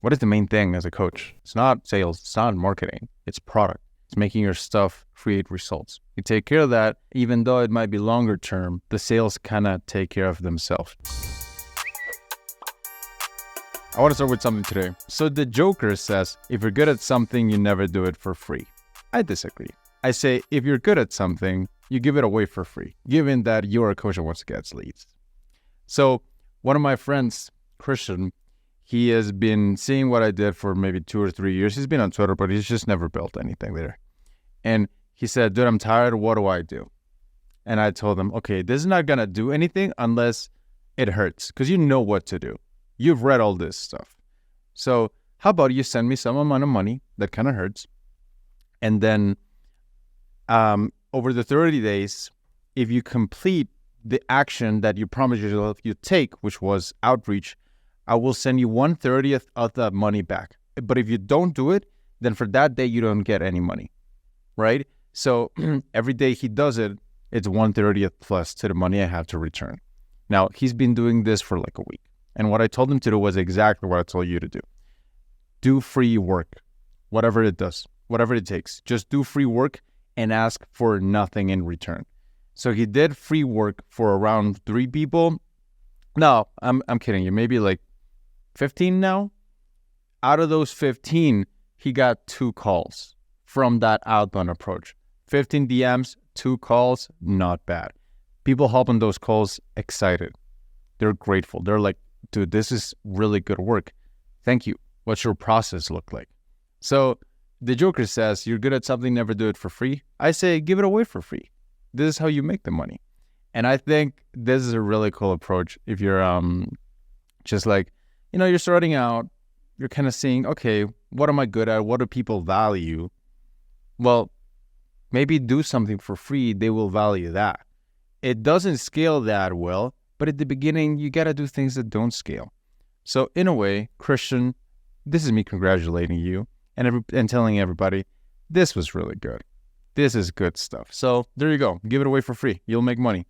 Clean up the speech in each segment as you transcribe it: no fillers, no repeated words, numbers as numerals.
What is the main thing as a coach? It's not sales, it's not marketing, it's product. It's making your stuff create results. You take care of that, even though it might be longer term, the sales kind of take care of themselves. I want to start with something today. So the Joker says, if you're good at something, you never do it for free. I disagree. I say, if you're good at something, you give it away for free, given that you're a coach that wants to get leads. So one of my friends, Christian, he has been seeing what I did for maybe 2 or 3 years. He's been on Twitter, but he's just never built anything there. And he said, dude, I'm tired. What do I do? And I told him, okay, this is not going to do anything unless it hurts, because you know what to do. You've read all this stuff. So how about you send me some amount of money that kind of hurts. And then over the 30 days, if you complete the action that you promised yourself you'd take, which was outreach, I will send you 1/30 of that money back. But if you don't do it, then for that day, you don't get any money, right? So every day he does it, it's 1/30 plus to the money I have to return. Now, he's been doing this for like a week. And what I told him to do was exactly what I told you to do. Do free work, whatever it does, whatever it takes. Just do free work and ask for nothing in return. So he did free work for around 3 people. No, I'm kidding you. Maybe like 15 now. Out of those 15, he got 2 calls from that outbound approach. 15 DMs, 2 calls, not bad. People hop on those calls excited. They're grateful. They're like, dude, this is really good work. Thank you. What's your process look like? So the Joker says, you're good at something, never do it for free. I say, give it away for free. This is how you make the money. And I think this is a really cool approach. If you're just like, you're starting out, you're kind of seeing, okay, what am I good at? What do people value? Well, maybe do something for free. They will value that. It doesn't scale that well, but at the beginning, you got to do things that don't scale. So in a way, Christian, this is me congratulating you and telling everybody, this was really good. This is good stuff. So there you go. Give it away for free. You'll make money.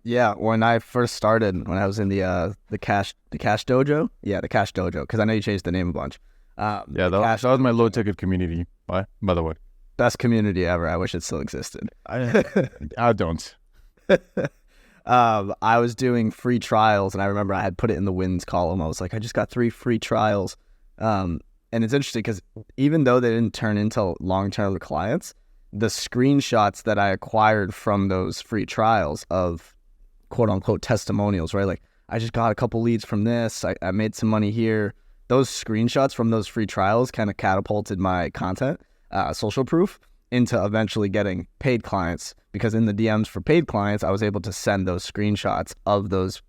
Yeah, when I first started, when I was in the Cash Dojo, the Cash Dojo, because I know you changed the name a bunch. That was my low ticket community. By the way, best community ever. I wish it still existed. I don't. I was doing free trials, and I remember I had put it in the wins column. I was like, I just got 3 free trials, and it's interesting because even though they didn't turn into long-term clients, the screenshots that I acquired from those free trials of quote unquote testimonials, right? Like, I just got a couple leads from this. I made some money here. Those screenshots from those free trials kind of catapulted my content, social proof, into eventually getting paid clients, because in the DMs for paid clients, I was able to send those screenshots of those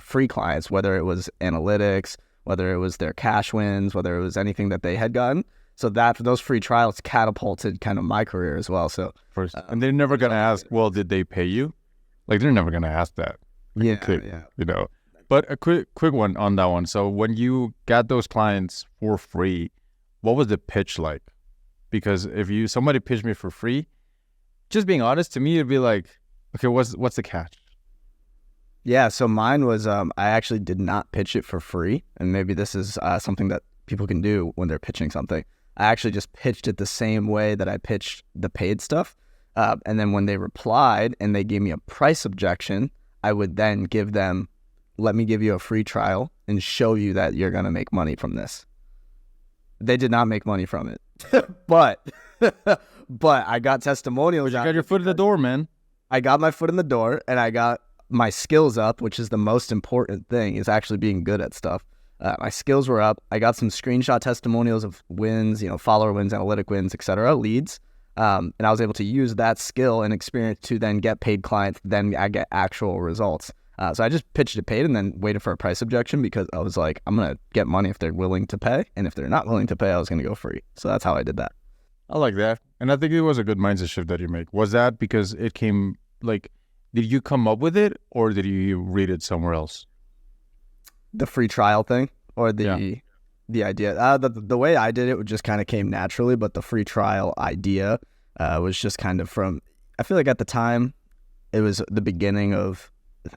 free clients, whether it was analytics, whether it was their cash wins, whether it was anything that they had gotten. So those free trials catapulted kind of my career as well. So first, and they're never going to ask, well, did they pay you? Like, they're never going to ask that. Yeah. But a quick one on that one. So when you got those clients for free, what was the pitch like? Because if somebody pitched me for free, just being honest, to me, it'd be like, okay, what's the catch? Yeah, so mine was, I actually did not pitch it for free. And maybe this is something that people can do when they're pitching something. I actually just pitched it the same way that I pitched the paid stuff. And then when they replied and they gave me a price objection, I would then give them, let me give you a free trial and show you that you're going to make money from this. They did not make money from it, but I got testimonials. You got your foot in the door, man. I got my foot in the door, and I got my skills up, which is the most important thing, is actually being good at stuff. My skills were up. I got some screenshot testimonials of wins, follower wins, analytic wins, etc., leads. And I was able to use that skill and experience to then get paid clients. Then I get actual results. So I just pitched it paid and then waited for a price objection, because I was like, I'm going to get money if they're willing to pay. And if they're not willing to pay, I was going to go free. So that's how I did that. I like that. And I think it was a good mindset shift that you make. Was that because it came, like, did you come up with it, or did you read it somewhere else? The free trial thing, or the idea? The way I did it just kind of came naturally, but the free trial idea was just kind of from, I feel like at the time, it was the beginning of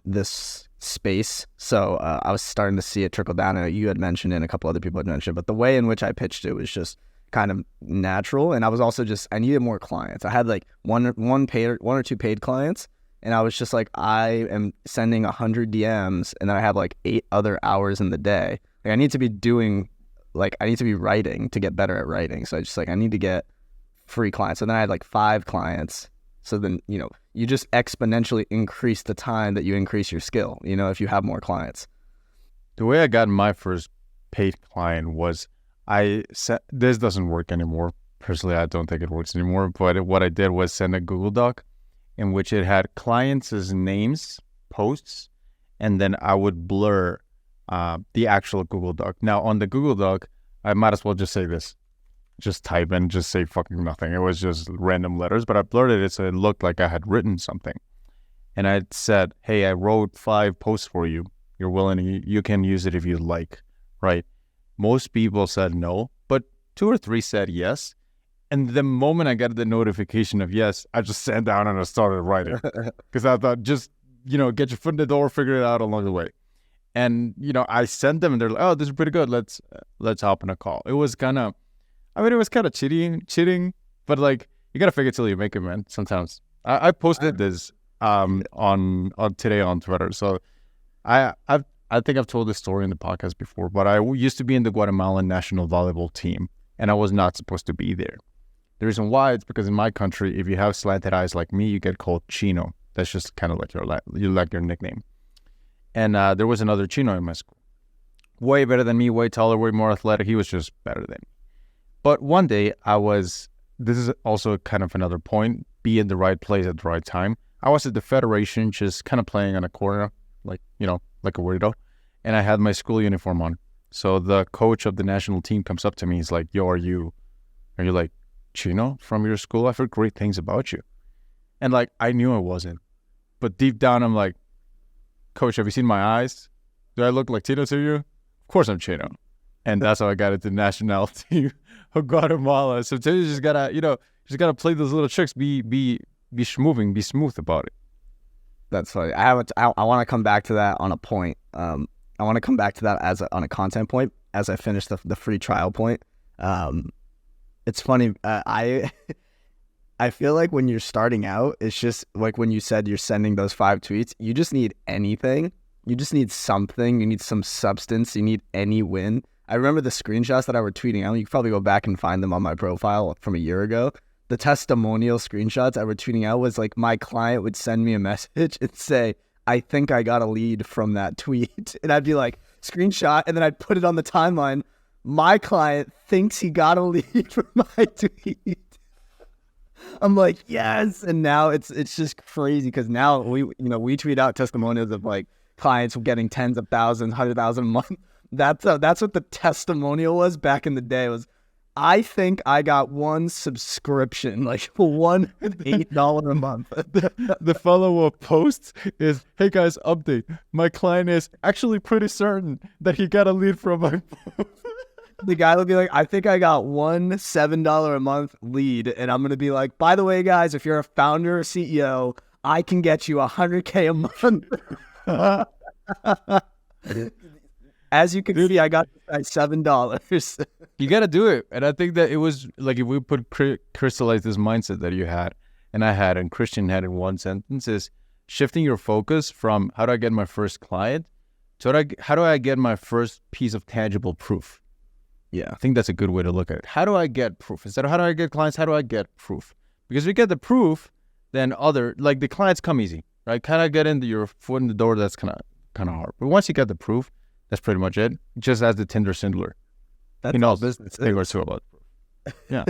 this space. So I was starting to see it trickle down. And you had mentioned it, and a couple other people had mentioned it, but the way in which I pitched it was just kind of natural. And I was also I needed more clients. I had like one or two paid clients. And I was just like, I am sending 100 DMs, and then I have like 8 other hours in the day. Like I need to be writing to get better at writing. So I need to get free clients. So then I had like 5 clients. So then, you just exponentially increase the time that you increase your skill, if you have more clients. The way I got my first paid client was this doesn't work anymore. Personally, I don't think it works anymore. But what I did was send a Google Doc in which it had clients' names, posts, and then I would blur the actual Google Doc. Now, on the Google Doc, I might as well just say this. Just type in, just say fucking nothing. It was just random letters, but I blurred it so it looked like I had written something. And I said, hey, I wrote 5 posts for you. You're willing, you can use it if you'd like, right? Most people said no, but 2 or 3 said yes. And the moment I got the notification of yes, I just sat down and I started writing. Because I thought, just, get your foot in the door, figure it out along the way. And, I sent them and they're like, oh, this is pretty good. Let's hop on a call. It was kind of cheating, but like, you got to fake it till you make it, man, sometimes. I posted this on today on Twitter. So I think I've told this story in the podcast before, but I used to be in the Guatemalan national volleyball team, and I was not supposed to be there. The reason why is because in my country, if you have slanted eyes like me, you get called Chino. That's just kind of like your nickname. And there was another Chino in my school. Way better than me, way taller, way more athletic. He was just better than me. But one day this is also kind of another point, be in the right place at the right time. I was at the federation just kind of playing on a corner, like a weirdo. And I had my school uniform on. So the coach of the national team comes up to me. He's like, yo, are you like Chino from your school? I've heard great things about you. And like, I knew I wasn't. But deep down, I'm like, coach, have you seen my eyes? Do I look like Chino to you? Of course I'm Chino. And that's how I got into the national team of Guatemala. So you just gotta play those little tricks, be smooth about it. That's funny. I want to come back to that on a point. I want to come back to that on a content point as I finish the free trial point. It's funny. I feel like when you're starting out, it's just like when you said you're sending those 5 tweets, you just need anything. You just need something. You need some substance. You need any win. I remember the screenshots that I were tweeting out. You can probably go back and find them on my profile from a year ago. The testimonial screenshots I were tweeting out was like my client would send me a message and say, I think I got a lead from that tweet. And I'd be like, screenshot, and then I'd put it on the timeline. My client thinks he got a lead from my tweet. I'm like, yes. And now it's just crazy because now we tweet out testimonials of like clients getting tens of thousands, 100,000 a month. That's what the testimonial was back in the day. Was I think I got one subscription, like one $8 a month. The follow-up post is, hey guys, update. My client is actually pretty certain that he got a lead from my post. The guy will be like, I think I got one $7 a month lead. And I'm going to be like, by the way, guys, if you're a founder or CEO, I can get you $100K a month. As you can see, I got $7. You got to do it. And I think that it was like, if we put crystallize this mindset that you had and I had and Christian had in one sentence, is shifting your focus from how do I get my first client to how do I get my first piece of tangible proof? Yeah, I think that's a good way to look at it. How do I get proof? Instead of how do I get clients, how do I get proof? Because if you get the proof, then the clients come easy, right? Kind of get into your foot in the door, that's kind of hard. But once you get the proof, that's pretty much it. Just as the Tinder Swindler. That's all business. They were so about proof. Yeah.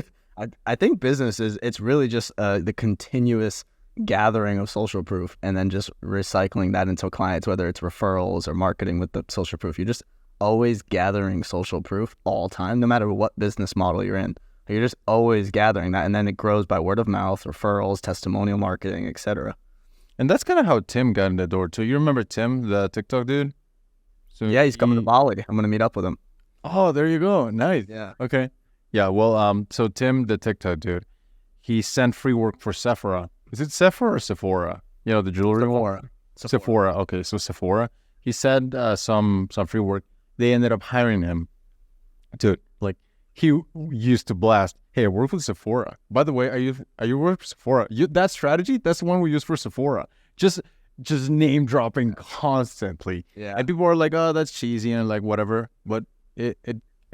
I think business it's really just the continuous gathering of social proof and then just recycling that into clients, whether it's referrals or marketing with the social proof. You're just always gathering social proof all time, no matter what business model you're in. You're just always gathering that, and then it grows by word of mouth, referrals, testimonial marketing, etc. And that's kind of how Tim got in the door too. You remember Tim, the TikTok dude? So yeah, he's coming to Bali. I'm gonna meet up with him. Oh, there you go. Nice. Yeah. Okay. Yeah. Well, so Tim, the TikTok dude, he sent free work for Sephora. Is it Sephora or Sephora? The jewelry. Sephora. Sephora. Okay, so Sephora. He said some free work. They ended up hiring him to like. He used to blast, "Hey, I work with Sephora. By the way, are you work for Sephora? That strategy, that's the one we use for Sephora." Just name dropping constantly. Yeah. And people are like, "Oh, that's cheesy," and like whatever. But it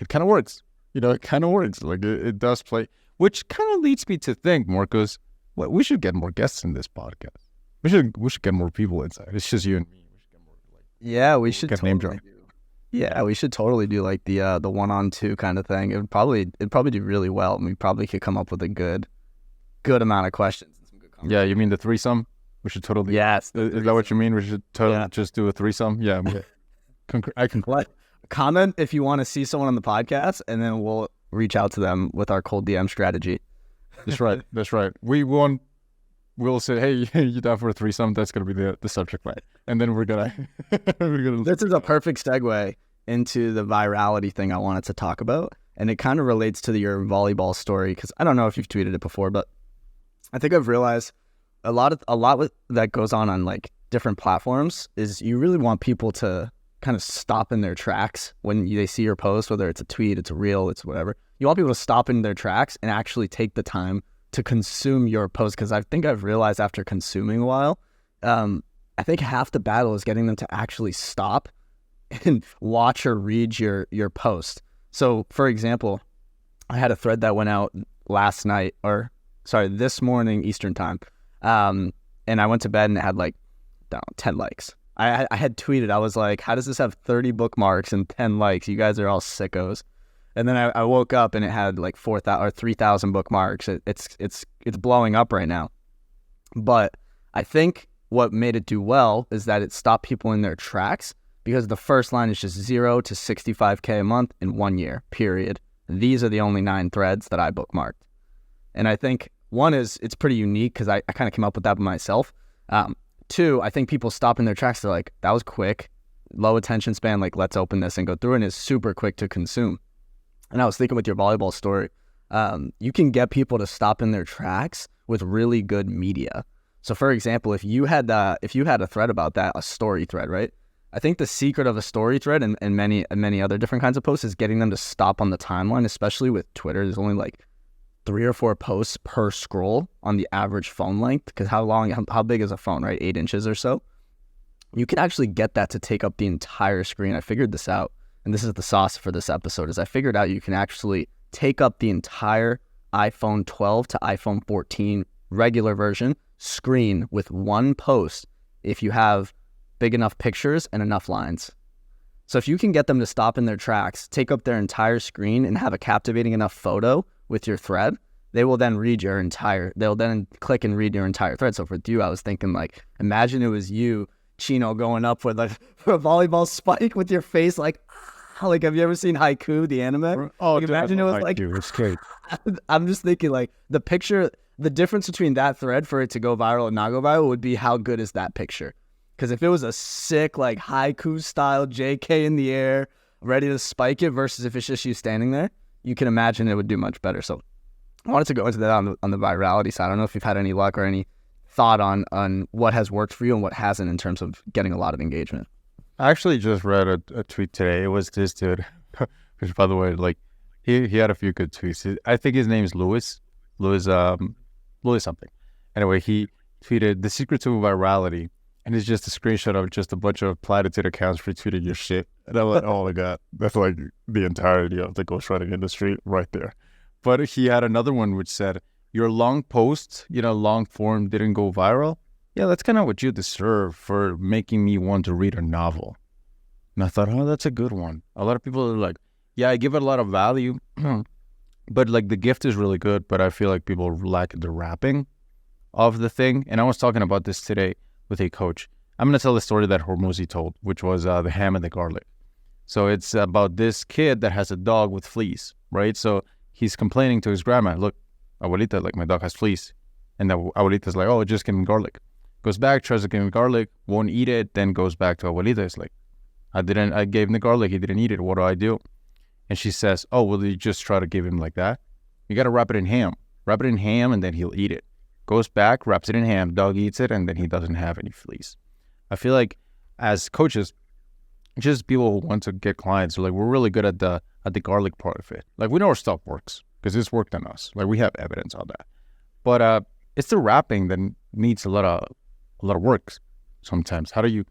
kind of works. It kind of works. Like it does play, which kind of leads me to think, Marcos, we should get more guests in this podcast. We should get more people inside. It's just you and me. We should get more we should get name drop. Yeah, we should totally do like the 1-on-2 kind of thing. It'd probably do really well, and we probably could come up with a good amount of questions and some good conversations. Yeah, you mean the threesome? We should totally. Yes. Is that what you mean? We should totally just do a threesome? Yeah. I can. Comment if you want to see someone on the podcast, and then we'll reach out to them with our cold DM strategy. That's right. That's right. We'll say, "Hey, you down for a threesome?" That's gonna be the subject line, and then we're gonna. This is a perfect segue into the virality thing I wanted to talk about, and it kind of relates to your volleyball story, because I don't know if you've tweeted it before, but I think I've realized a lot that goes on like different platforms is you really want people to kind of stop in their tracks when they see your post, whether it's a tweet, it's a reel, it's whatever. You want people to stop in their tracks and actually take the time to consume your post, because I think I've realized after consuming a while, I think half the battle is getting them to actually stop and watch or read your post. So, for example, I had a thread that went out this morning Eastern time, and I went to bed and it had like 10 likes. I had tweeted, I was like, how does this have 30 bookmarks and 10 likes? You guys are all sickos. And then I woke up and it had like 4,000 or 3,000 bookmarks. It's blowing up right now. But I think what made it do well is that it stopped people in their tracks, because the first line is just 0 to 65K a month in 1 year, period. These are the only 9 threads that I bookmarked. And I think one is it's pretty unique because I kind of came up with that by myself. 2, I think people stop in their tracks. They're like, that was quick, low attention span. Like, let's open this and go through it. And it's super quick to consume. And I was thinking with your volleyball story, you can get people to stop in their tracks with really good media. So for example, if you had a thread about that, a story thread, right? I think the secret of a story thread and many other different kinds of posts is getting them to stop on the timeline, especially with Twitter. There's only like 3 or 4 posts per scroll on the average phone length, because how big is a phone, right? 8 inches or so. You can actually get that to take up the entire screen. I figured this out, and this is the sauce for this episode, is I figured out you can actually take up the entire iPhone 12 to iPhone 14 regular version screen with one post if you have big enough pictures and enough lines. So if you can get them to stop in their tracks, take up their entire screen, and have a captivating enough photo with your thread, they'll then click and read your entire thread. So for you, I was thinking like, imagine it was you, Chino, going up with a volleyball spike with your face like have you ever seen Haiku, the anime? Oh, like, imagine it was like, it's great. I'm just thinking like the difference between that thread for it to go viral and not go viral would be how good is that picture. Because if it was a sick like Haiku style JK in the air, ready to spike it, versus if it's just you standing there, you can imagine it would do much better. So I wanted to go into that on the virality side. I don't know if you've had any luck or any thought on what has worked for you and what hasn't in terms of getting a lot of engagement. I actually just read a tweet today. It was this dude, which by the way, like he had a few good tweets. I think his name is Louis something. Anyway, he tweeted the secret to virality, and it's just a screenshot of just a bunch of platitude accounts retweeting your shit. And I'm like, oh my God, that's like the entirety of the ghostwriting industry right there. But he had another one which said, your long post, long form didn't go viral. Yeah, that's kind of what you deserve for making me want to read a novel. And I thought, oh, that's a good one. A lot of people are like, yeah, I give it a lot of value, but like the gift is really good, but I feel like people lack the wrapping of the thing. And I was talking about this today with a coach. I'm going to tell the story that Hormozy told, which was the ham and the garlic. So it's about this kid that has a dog with fleas, right? So he's complaining to his grandma, look, abuelita, like my dog has fleas. And the abuelita's like, oh, just give him garlic. Goes back, tries to give him garlic, won't eat it, then goes back to abuelita. It's like, I gave him the garlic, he didn't eat it. What do I do? And she says, oh, well, you just try to give him like that? You got to wrap it in ham. Wrap it in ham, and then he'll eat it. Goes back, wraps it in ham, dog eats it, and then he doesn't have any fleas. I feel like as coaches, just people who want to get clients. Like, we're really good at the garlic part of it. Like, we know our stuff works because it's worked on us. Like, we have evidence on that. But it's the wrapping that needs a lot of work sometimes. How do you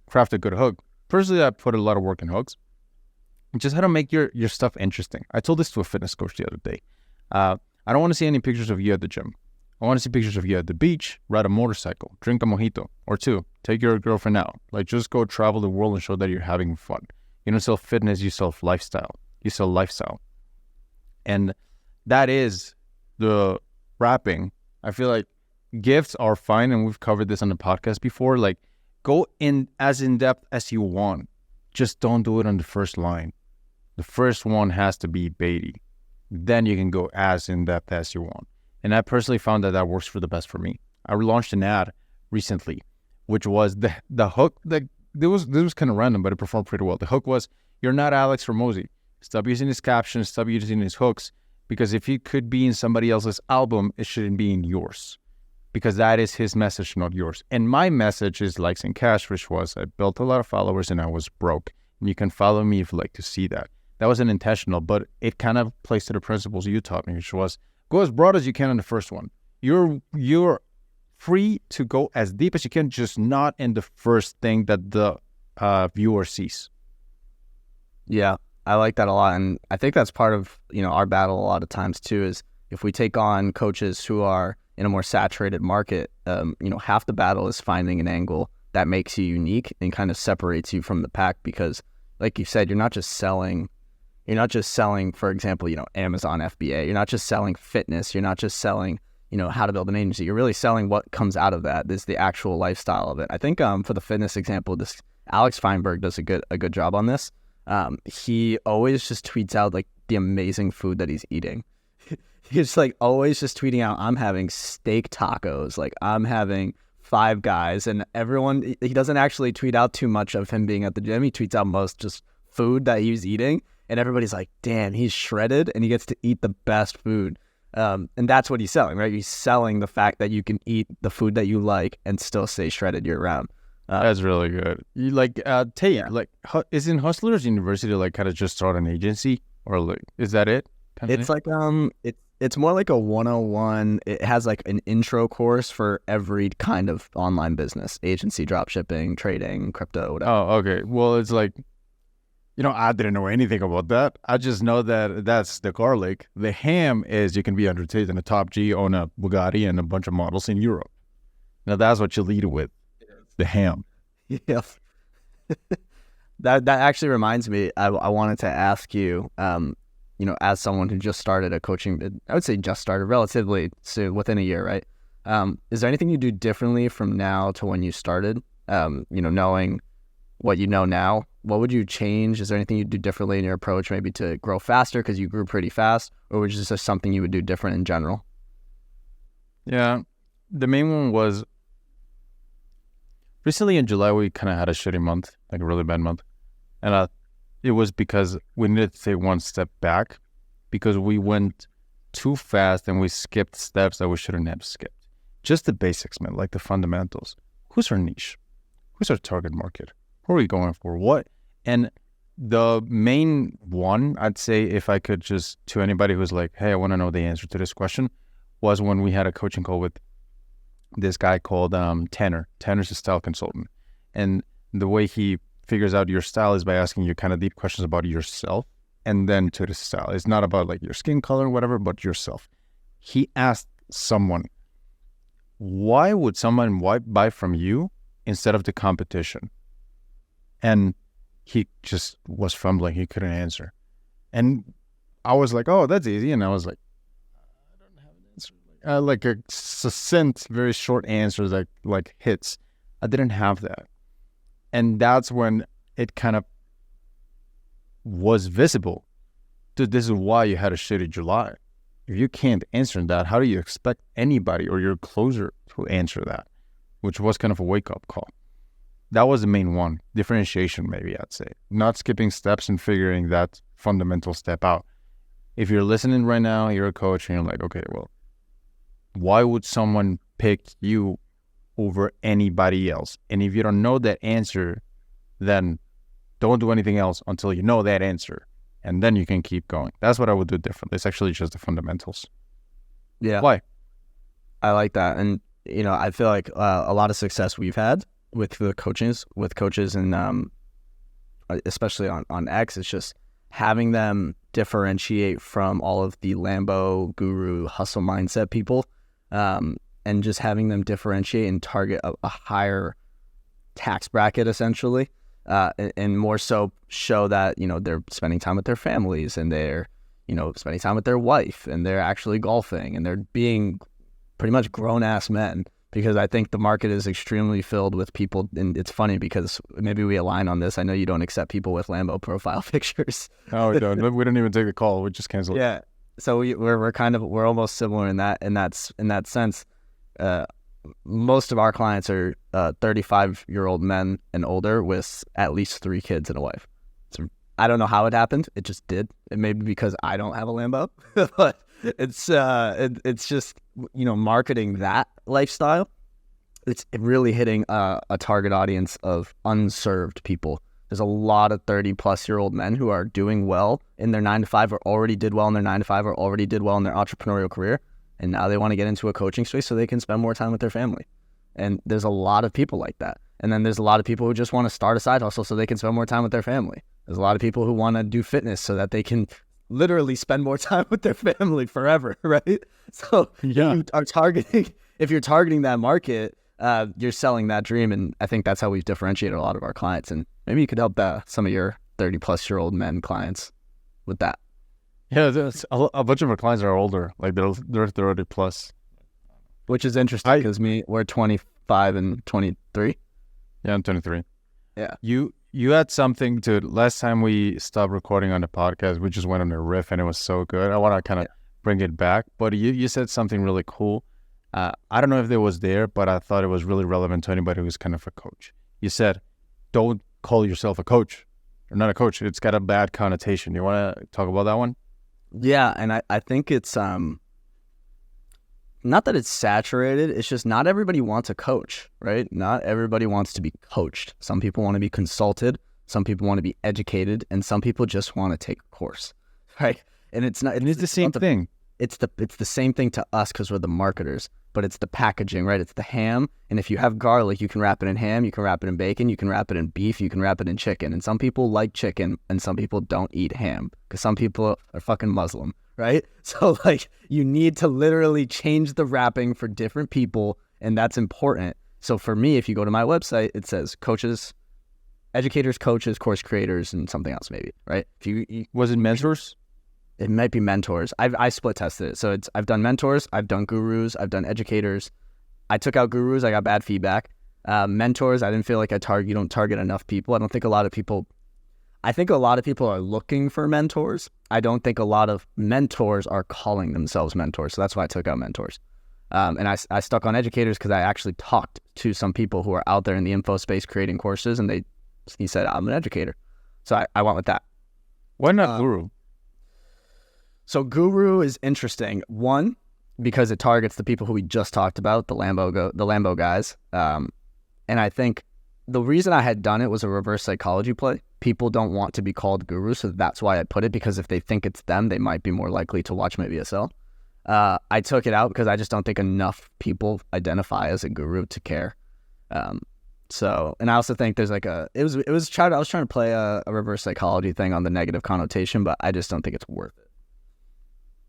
craft a good hook? Personally, I put a lot of work in hooks. Just how to make your stuff interesting. I told this to a fitness coach the other day. I don't want to see any pictures of you at the gym. I want to see pictures of you at the beach, ride a motorcycle, drink a mojito, or two, take your girlfriend out. Like, just go travel the world and show that you're having fun. You don't sell fitness, you sell lifestyle. You sell lifestyle. And that is the wrapping. I feel like gifts are fine, and we've covered this on the podcast before. Like, go in as in-depth as you want. Just don't do it on the first line. The first one has to be baity. Then you can go as in-depth as you want. And I personally found that works for the best for me. I launched an ad recently, which was the hook. This was kind of random, but it performed pretty well. The hook was, "You're not Alex Ramosi. Stop using his captions. Stop using his hooks. Because if he could be in somebody else's album, it shouldn't be in yours. Because that is his message, not yours." And my message is likes and cash, which was, I built a lot of followers and I was broke. And you can follow me if you like to see that. That wasn't intentional, but it kind of plays to the principles you taught me, which was, go as broad as you can on the first one. You're free to go as deep as you can, just not in the first thing that the viewer sees. Yeah, I like that a lot. And I think that's part of, our battle a lot of times too, is if we take on coaches who are in a more saturated market, half the battle is finding an angle that makes you unique and kind of separates you from the pack. Because like you said, you're not just selling, for example, Amazon FBA. You're not just selling fitness. You're not just selling, how to build an agency. You're really selling what comes out of that. This is the actual lifestyle of it. I think for the fitness example, this Alex Feinberg does a good job on this. He always just tweets out like the amazing food that he's eating. He's like always just tweeting out, "I'm having steak tacos. Like, I'm having Five Guys," and everyone, he doesn't actually tweet out too much of him being at the gym. He tweets out most just food that he's eating. And everybody's like, damn, he's shredded and he gets to eat the best food. And that's what he's selling, right? He's selling the fact that you can eat the food that you like and still stay shredded year round. That's really good. You isn't Hustlers University like kind of just start an agency, or like, is that it? It's like it's more like a 101. It has like an intro course for every kind of online business, agency, drop shipping, trading, crypto, whatever. Oh, okay. Well, it's like, I didn't know anything about that. I just know that that's the garlic. The ham is you can be undertaken a top G, own a Bugatti and a bunch of models in Europe. Now that's what you lead with, the ham. Yeah. That actually reminds me, I wanted to ask you, as someone who just started a coaching, I would say just started relatively soon, within a year, right? Is there anything you do differently from now to when you started? Knowing what you know now, what would you change? Is there anything you'd do differently in your approach, maybe to grow faster because you grew pretty fast, or was it just something you would do different in general? Yeah, the main one was recently in July, we kind of had a shitty month, like a really bad month. And it was because we needed to take one step back because we went too fast and we skipped steps that we shouldn't have skipped. Just the basics, man, like the fundamentals. Who's our niche? Who's our target market? Who are we going for? What? And the main one, I'd say, if I could just, to anybody who's like, hey, I want to know the answer to this question, was when we had a coaching call with this guy called Tanner. Tanner's a style consultant. And the way he figures out your style is by asking you kind of deep questions about yourself and then to the style. It's not about like your skin color or whatever, but yourself. He asked someone, why would someone buy from you instead of the competition? And he just was fumbling. He couldn't answer. And I was like, oh, that's easy. And I was like, I don't have an answer. Like a succinct, very short answer that like hits. I didn't have that. And that's when it kind of was visible. Dude, this is why you had a shitty July. If you can't answer that, how do you expect anybody or your closer to answer that? Which was kind of a wake-up call. That was the main one. Differentiation, maybe I'd say. Not skipping steps and figuring that fundamental step out. If you're listening right now, you're a coach, and you're like, okay, well, why would someone pick you over anybody else? And if you don't know that answer, then Don't do anything else until you know that answer. And then you can keep going. That's what I would do differently. It's actually just the fundamentals. Yeah. Why? I like that. And, I feel like a lot of success we've had with the coaches and especially on X, it's just having them differentiate from all of the Lambo guru hustle mindset people, and just having them differentiate and target a higher tax bracket essentially, and more so show that, they're spending time with their families and they're, spending time with their wife and they're actually golfing and they're being pretty much grown-ass men, because I think the market is extremely filled with people. And it's funny because maybe we align on this. I know you don't accept people with Lambo profile pictures. No, we don't. We don't even take the call. We just cancel it. Yeah. So we're almost similar in that sense. Most of our clients are 35-year-old men and older with at least 3 kids and a wife. So I don't know how it happened. It just did. It may be because I don't have a Lambo, but it's just, marketing that lifestyle. It's really hitting a target audience of unserved people. There's a lot of 30-plus-year-old men who are doing well in their 9-to-5, or already did well in their 9-to-5, or already did well in their entrepreneurial career. And now they want to get into a coaching space so they can spend more time with their family. And there's a lot of people like that. And then there's a lot of people who just want to start a side hustle so they can spend more time with their family. There's a lot of people who want to do fitness so that they can literally spend more time with their family forever, right? So yeah. If you're targeting that market, you're selling that dream. And I think that's how we've differentiated a lot of our clients. And maybe you could help some of your 30-plus-year-old men clients with that. Yeah, a bunch of our clients are older, like they're 30 plus, which is interesting because we're 25 and 23. Yeah, I'm 23. Yeah, you had something to last time we stopped recording on the podcast. We just went on a riff and it was so good. I want to kind of bring it back, but you said something really cool. I don't know if it was there, but I thought it was really relevant to anybody who's kind of a coach. You said, "Don't call yourself a coach. You're not a coach. It's got a bad connotation." You want to talk about that one? Yeah, and I think it's not that it's saturated, it's just not everybody wants a coach, right? Not everybody wants to be coached. Some people want to be consulted, some people want to be educated, and some people just want to take a course, right? And it's the same thing. It's the same thing to us because we're the marketers, but it's the packaging, right? It's the ham, and if you have garlic, you can wrap it in ham, you can wrap it in bacon, you can wrap it in beef, you can wrap it in chicken, and some people like chicken, and some people don't eat ham because some people are fucking Muslim, right? So you need to literally change the wrapping for different people, and that's important. So for me, if you go to my website, it says coaches, educators, coaches, course creators, and something else maybe, right? If you was it mentors? It might be mentors. I split tested it. So I've done mentors, I've done gurus, I've done educators. I took out gurus, I got bad feedback. Mentors, I didn't feel like you don't target enough people. I think a lot of people are looking for mentors. I don't think a lot of mentors are calling themselves mentors. So that's why I took out mentors. And I stuck on educators because I actually talked to some people who are out there in the info space creating courses, and he said, I'm an educator. So I went with that. Why not guru? So guru is interesting. One, because it targets the people who we just talked about, the Lambo guys. And I think the reason I had done it was a reverse psychology play. People don't want to be called gurus, so that's why I put it, because if they think it's them, they might be more likely to watch my VSL. I took it out because I just don't think enough people identify as a guru to care. And I also think there's I was trying to play a reverse psychology thing on the negative connotation, but I just don't think it's worth it.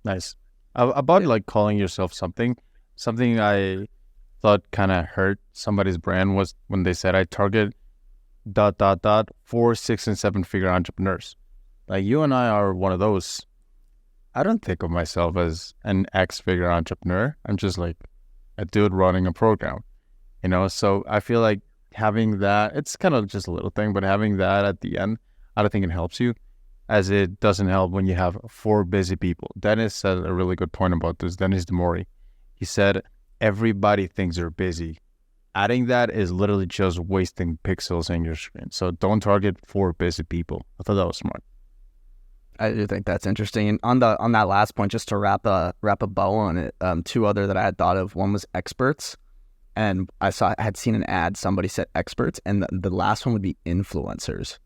Nice. About calling yourself something I thought kind of hurt somebody's brand was when they said I target ... 4, 6, and 7 figure entrepreneurs. Like you and I are one of those. I don't think of myself as an X figure entrepreneur. I'm just like a dude running a program, so I feel like having that, it's kind of just a little thing, but having that at the end, I don't think it helps you, as it doesn't help when you have 4 busy people. Dennis said a really good point about this. Dennis DeMori. He said, everybody thinks they're busy. Adding that is literally just wasting pixels in your screen. So don't target 4 busy people. I thought that was smart. I do think that's interesting. And on that last point, just to wrap a bow on it, 2 other that I had thought of. One was experts, and I had seen an ad. Somebody said experts, and the last one would be influencers.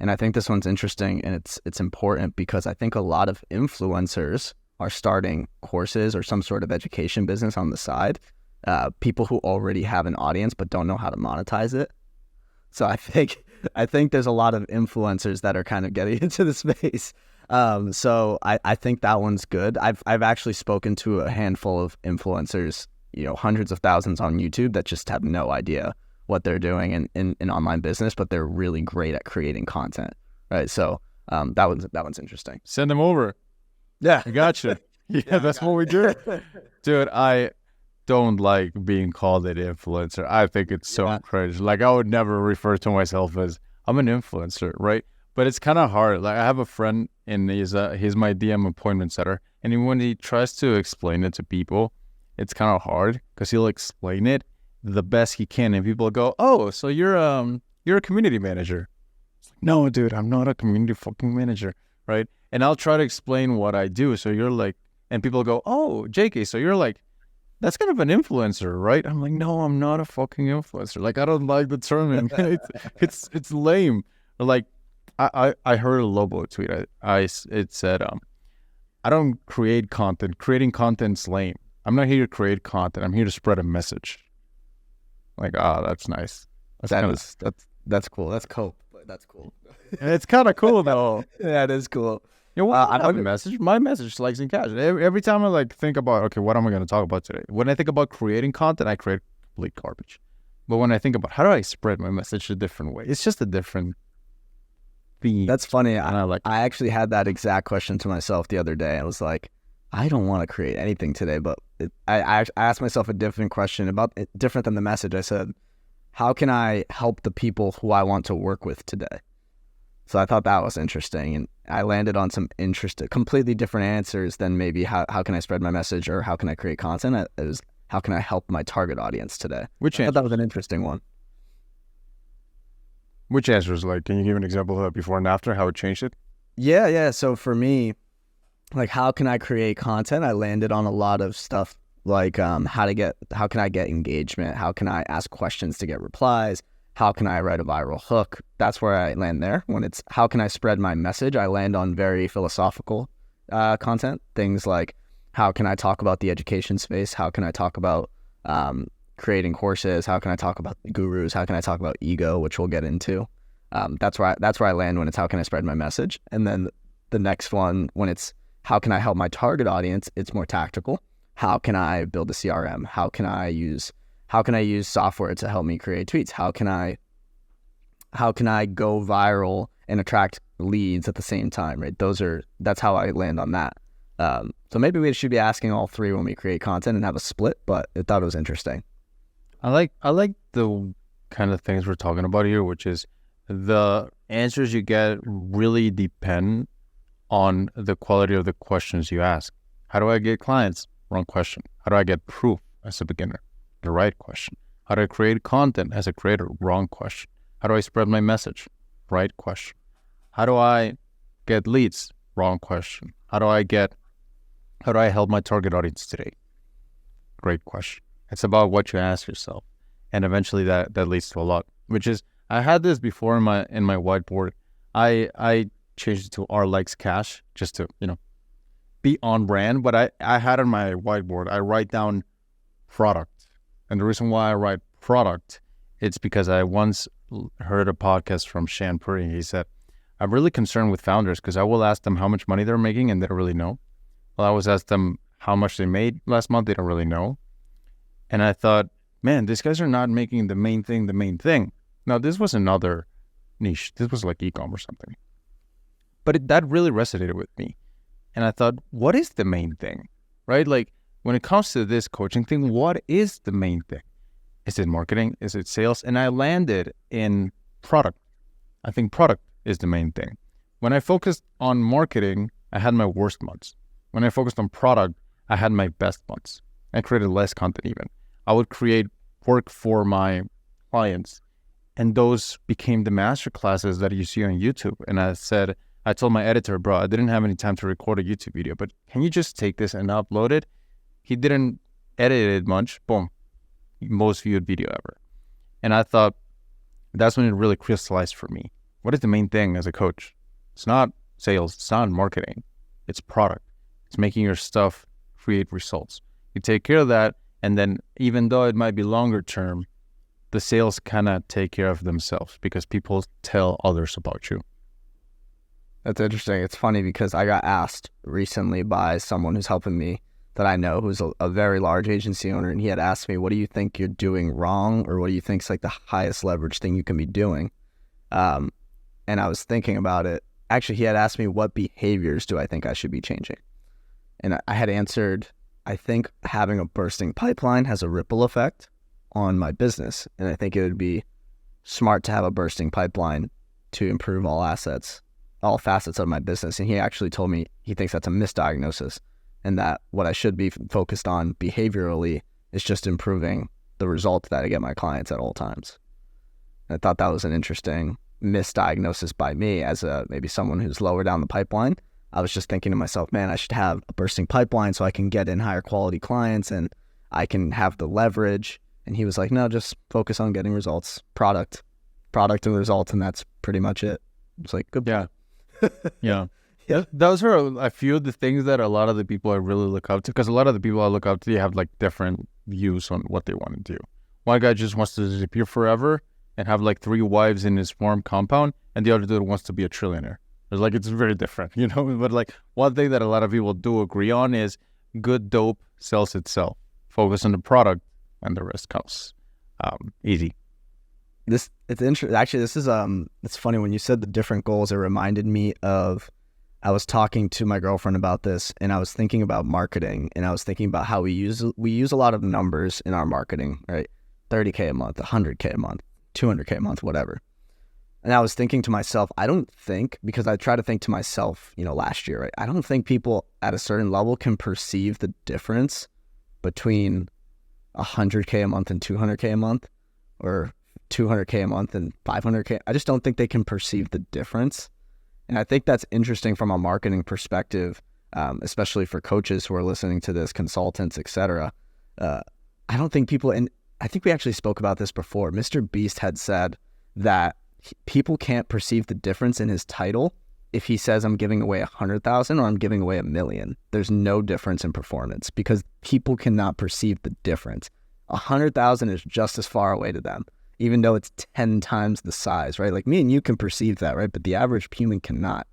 And I think this one's interesting, and it's important because I think a lot of influencers are starting courses or some sort of education business on the side. People who already have an audience but don't know how to monetize it. So I think there's a lot of influencers that are kind of getting into the space. So I think that one's good. I've actually spoken to a handful of influencers, hundreds of thousands on YouTube that just have no idea what they're doing in online business, but they're really great at creating content, right? So that one's interesting. Send them over. Yeah, I got you. Yeah, that's what we do. Dude, I don't like being called an influencer. I think it's so cringe. Like, I would never refer to myself as I'm an influencer, right? But it's kind of hard. Like, I have a friend, and he's my DM appointment setter, and when he tries to explain it to people, it's kind of hard because he'll explain it the best he can, and people go, "Oh, so you're a community manager?" It's like, no, dude, I'm not a community fucking manager, right? And I'll try to explain what I do. So you're like, and people go, "Oh, JK, so you're like, that's kind of an influencer, right?" I'm like, "No, I'm not a fucking influencer. Like, I don't like the term. And it's lame." Like, I heard a Lobo tweet. It said, "I don't create content. Creating content's lame. I'm not here to create content. I'm here to spread a message." Like, that's nice. That's cool. That's cool. That's cool. It's kind of cool though. Yeah, it is cool. I have a message. My message, likes and cash. Every time I think about, okay, what am I going to talk about today? When I think about creating content, I create complete garbage. But when I think about how do I spread my message a different way, it's just a different theme. That's funny. I actually had that exact question to myself the other day. I was like, I don't want to create anything today, but I asked myself a different question about it, different than the message. I said, how can I help the people who I want to work with today? So I thought that was interesting, and I landed on some completely different answers than maybe how can I spread my message or how can I create content. It was how can I help my target audience today? I thought that was an interesting one. Which answers? Like, can you give an example of that before and after, how it changed it? Yeah. So for me, like, how can I create content? I landed on a lot of stuff like how can I get engagement? How can I ask questions to get replies? How can I write a viral hook? That's where I land there. When it's how can I spread my message, I land on very philosophical content. Things like how can I talk about the education space? How can I talk about creating courses? How can I talk about gurus? How can I talk about ego, which we'll get into? That's where I land when it's how can I spread my message. And then the next one, when it's how can I help my target audience, it's more tactical. How can I build a CRM? How can I use software to help me create tweets? How can I go viral and attract leads at the same time, right? That's how I land on that. So maybe we should be asking all three when we create content and have a split, but I thought it was interesting. I like the kind of things we're talking about here, which is the answers you get really depend on the quality of the questions you ask. How do I get clients? Wrong question. How do I get proof as a beginner? The right question. How do I create content as a creator? Wrong question. How do I spread my message? Right question. How do I get leads? Wrong question. How do I help my target audience today? Great question. It's about what you ask yourself. And eventually that leads to a lot, which is, I had this before in my whiteboard. I changed it to R likes cash just to, be on brand. But I had on my whiteboard, I write down product. And the reason why I write product, it's because I once heard a podcast from Shan Puri. He said, I'm really concerned with founders because I will ask them how much money they're making and they don't really know. Well, I always ask them how much they made last month. They don't really know. And I thought, man, these guys are not making the main thing. Now, this was another niche. This was like e-com or something. But that really resonated with me. And I thought, what is the main thing, right? Like, when it comes to this coaching thing, what is the main thing? Is it marketing? Is it sales? And I landed in product. I think product is the main thing. When I focused on marketing, I had my worst months. When I focused on product, I had my best months. I created less content even. I would create work for my clients. And those became the master classes that you see on YouTube. And I told my editor, bro, I didn't have any time to record a YouTube video, but can you just take this and upload it? He didn't edit it much. Boom. Most viewed video ever. And I thought that's when it really crystallized for me. what is the main thing as a coach? It's not sales, it's not marketing, it's product. It's making your stuff create results. You take care of that, and then even though it might be longer term, the sales kind of take care of themselves because people tell others about you. That's interesting. It's funny because I got asked recently by someone who's helping me that I know, who's a very large agency owner, and he had asked me, what do you think you're doing wrong, or what do you think is like the highest leverage thing you can be doing? And I was thinking about it. Actually, he had asked me, what behaviors do I think I should be changing? And I had answered, I think having a bursting pipeline has a ripple effect on my business. And I think it would be smart to have a bursting pipeline to improve all facets of my business. And he actually told me he thinks that's a misdiagnosis, and that what I should be focused on behaviorally is just improving the results that I get my clients at all times. And I thought that was an interesting misdiagnosis by me as maybe someone who's lower down the pipeline. I was just thinking to myself, man, I should have a bursting pipeline so I can get in higher quality clients and I can have the leverage. And he was like, no, just focus on getting results, product and results. And that's pretty much it. It's like, good. Yeah. Yeah. Yeah. Those are a few of the things that a lot of the people I really look up to, because a lot of the people I look up to, they have like different views on what they want to do. One guy just wants to disappear forever and have like 3 wives in his farm compound, and the other dude wants to be a trillionaire. It's like, it's very different, you know? But like, one thing that a lot of people do agree on is good dope sells itself. Focus on the product and the rest comes easy. It's interesting. Actually, this is it's funny when you said the different goals. It reminded me of, I was talking to my girlfriend about this, and I was thinking about marketing, and I was thinking about how we use a lot of numbers in our marketing, right? 30K a month, 100K a month, 200K a month, whatever. And I was thinking to myself, I don't think, because I try to think to myself, last year, right? I don't think people at a certain level can perceive the difference between 100K a month and 200K a month, or 200K a month and 500K. I just don't think they can perceive the difference. And I think that's interesting from a marketing perspective, especially for coaches who are listening to this, consultants, etc. I don't think people, and I think we actually spoke about this before. Mr. Beast had said that people can't perceive the difference in his title if he says I'm giving away 100,000 or I'm giving away 1 million. There's no difference in performance because people cannot perceive the difference. 100,000 is just as far away to them, even though it's 10 times the size, right? Like me and you can perceive that, right? But the average human cannot.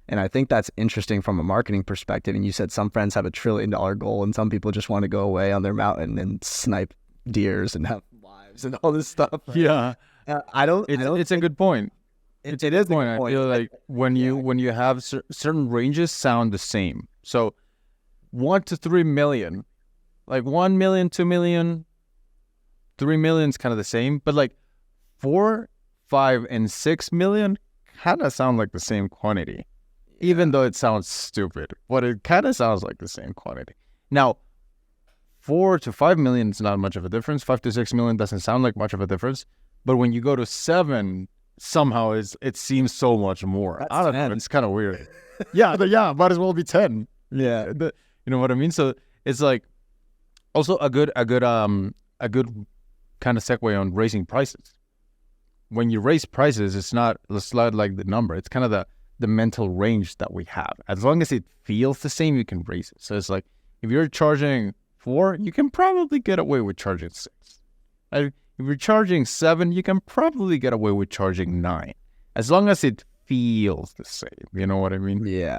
And I think that's interesting from a marketing perspective. And you said some friends have $1 trillion goal and some people just want to go away on their mountain and snipe deers and have wives and all this stuff. Right? Yeah. It's a good point. It is a good point. I feel like when you have certain ranges sound the same. So 1 to 3 million, like 1 million, 2 million, 3 million is kind of the same, but like 4, 5, and 6 million kind of sound like the same quantity, even though it sounds stupid, but it kind of sounds like the same quantity. Now, 4 to 5 million is not much of a difference. 5 to 6 million doesn't sound like much of a difference. But when you go to 7, somehow it seems so much more. That's I don't 10. know. It's kind of weird. Yeah, might as well be 10. Yeah. You know what I mean? So it's like also a good kind of segue on raising prices. When you raise prices, it's not like the number. It's kind of the mental range that we have. As long as it feels the same, you can raise it. So it's like if you're charging 4, you can probably get away with charging 6. If you're charging 7, you can probably get away with charging 9, as long as it feels the same. You know what I mean? Yeah.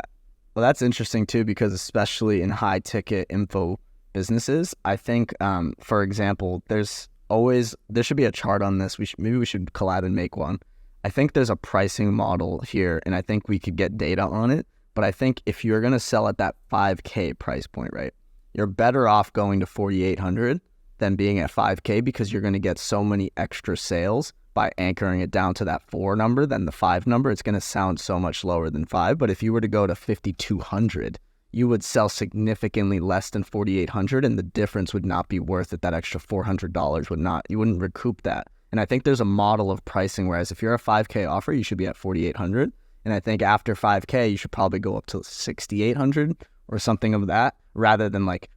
Well, that's interesting too, because especially in high ticket info businesses, I think, for example, there should be a chart on this. Maybe we should collab and make one. I think there's a pricing model here, and I think we could get data on it. But I think if you're going to sell at that 5K price point, right, you're better off going to 4,800 than being at 5K, because you're going to get so many extra sales by anchoring it down to that 4 number than the 5 number. It's going to sound so much lower than 5. But if you were to go to 5,200, you would sell significantly less than 4,800, and the difference would not be worth it. That extra $400 you wouldn't recoup that. And I think there's a model of pricing, whereas if you're a 5K offer, you should be at 4,800. And I think after 5K, you should probably go up to 6,800 or something of that, rather than like,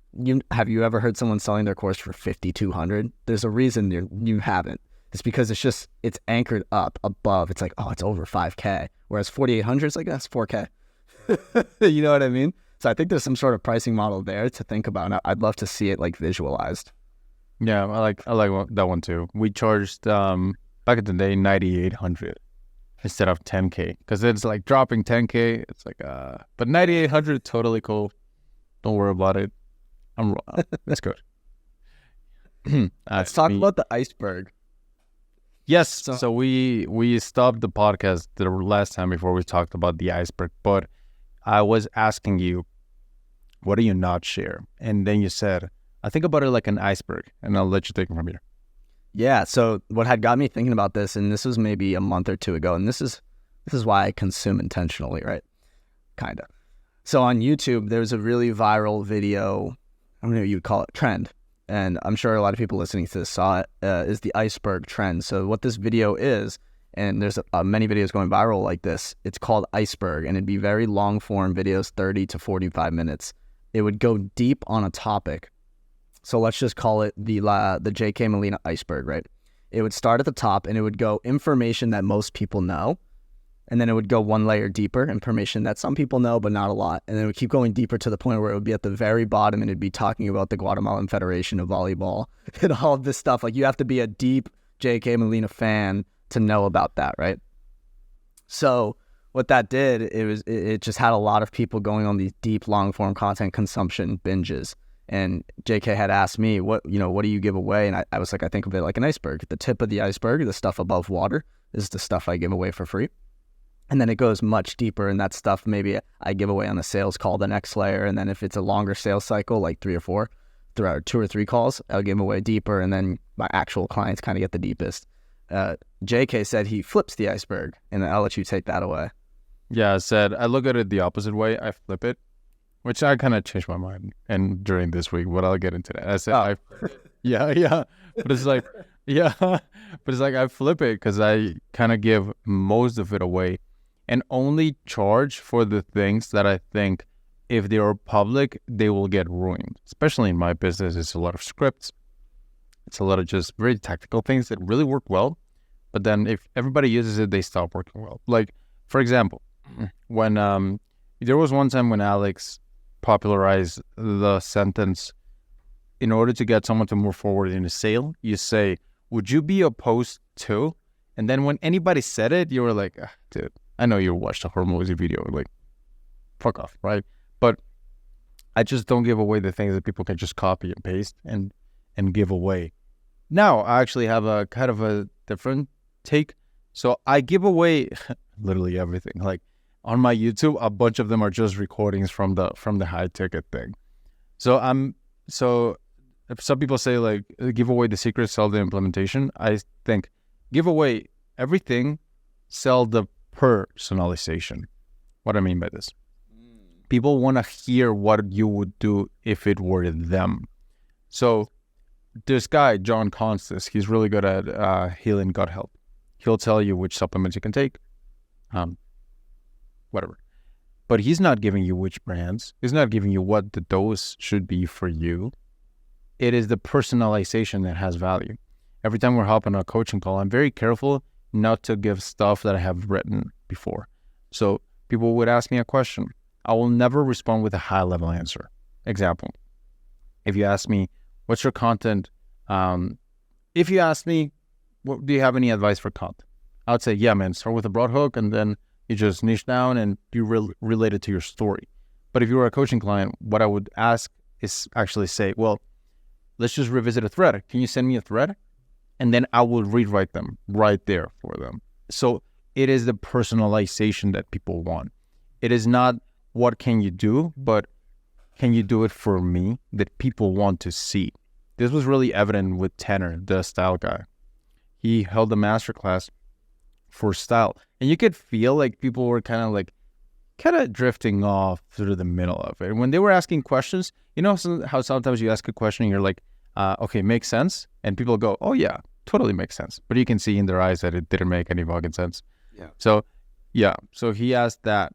have you ever heard someone selling their course for 5,200? There's a reason you haven't. It's because it's anchored up above. It's like, oh, it's over 5K. Whereas 4,800 is like, that's 4K. You know what I mean? So I think there's some sort of pricing model there to think about. And I'd love to see it like visualized. Yeah, I like that one too. We charged back in the day 9,800 instead of 10K because it's like dropping 10K. It's like but 9,800 totally cool. Don't worry about it. That's good. Let's talk about the iceberg. Yes. So we stopped the podcast the last time before we talked about the iceberg, but I was asking you, what do you not share? And then you said, I think about it like an iceberg, and I'll let you take it from here. Yeah. So what had got me thinking about this, and this was maybe a month or two ago, and this is why I consume intentionally, right? Kind of. So on YouTube, there's a really viral video. I don't know what you'd call it, trend. And I'm sure a lot of people listening to this saw it, is the iceberg trend. So what this video is, and there's many videos going viral like this, it's called iceberg, and it'd be very long form videos, 30 to 45 minutes. It would go deep on a topic. So let's just call it the JK Molina iceberg, right? It would start at the top and it would go information that most people know. And then it would go one layer deeper, information that some people know, but not a lot. And then it would keep going deeper to the point where it would be at the very bottom and it'd be talking about the Guatemalan Federation of Volleyball and all of this stuff. Like, you have to be a deep JK Molina fan to know about that, right? So what that did, it just had a lot of people going on these deep, long form content consumption binges. And JK had asked me, what do you give away? And I was like, I think of it like an iceberg. The tip of the iceberg, the stuff above water, is the stuff I give away for free. And then it goes much deeper, and that stuff maybe I give away on a sales call, the next layer. And then if it's a longer sales cycle, like 3 or 4, throughout 2 or 3 calls, I'll give away deeper. And then my actual clients kind of get the deepest. JK said he flips the iceberg, and I'll let you take that away. Yeah, I look at it the opposite way. I flip it, which I kind of changed my mind. And during this week, but I'll get into that. I said, yeah. But it's like, I flip it because I kind of give most of it away. And only charge for the things that I think if they are public, they will get ruined. Especially in my business, it's a lot of scripts. It's a lot of just very tactical things that really work well. But then if everybody uses it, they stop working well. Like, for example, when there was one time when Alex popularized the sentence, in order to get someone to move forward in a sale, you say, would you be opposed to? And then when anybody said it, you were like, dude, I know you watched the Hormozy video, like, fuck off, right? But I just don't give away the things that people can just copy and paste and give away. Now, I actually have a kind of a different take. So I give away literally everything. Like, on my YouTube, a bunch of them are just recordings from the high ticket thing. So if some people say, like, give away the secret, sell the implementation, I think give away everything, sell the personalization. What I mean by this, people want to hear what you would do if it were them. So this guy, John Constance, he's really good at healing gut health. He'll tell you which supplements you can take, whatever. But he's not giving you which brands. He's not giving you what the dose should be for you. It is the personalization that has value. Every time we're hopping on a coaching call, I'm very careful not to give stuff that I have written before. So people would ask me a question. I will never respond with a high-level answer. Example, if you ask me, what's your content? If you ask me, do you have any advice for content? I would say, yeah, man, start with a broad hook, and then you just niche down and you relate it to your story. But if you were a coaching client, what I would ask is actually say, well, let's just revisit a thread. Can you send me a thread? And then I will rewrite them right there for them. So it is the personalization that people want. It is not what can you do, but can you do it for me that people want to see. This was really evident with Tanner, the style guy. He held a masterclass for style. And you could feel like people were kind of drifting off through the middle of it. When they were asking questions, you know how sometimes you ask a question and you're like, okay, makes sense. And people go, oh yeah, totally makes sense. But you can see in their eyes that it didn't make any fucking sense. Yeah. So he asked that,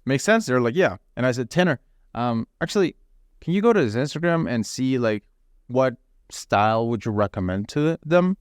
makes sense? They're like, yeah. And I said, Tanner, actually, can you go to his Instagram and see like what style would you recommend to them?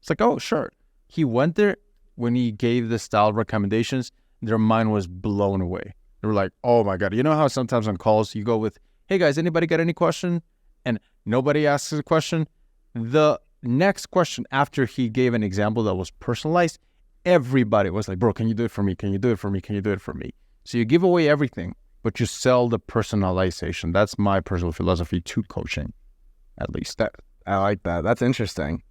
It's like, oh, sure. He went there when he gave the style recommendations, their mind was blown away. They were like, oh my God. You know how sometimes on calls you go with, hey guys, anybody got any question? And nobody asks a question. The next question after he gave an example that was personalized, everybody was like, bro, can you do it for me? Can you do it for me? Can you do it for me? So you give away everything, but you sell the personalization. That's my personal philosophy to coaching, at least. I like that. That's interesting.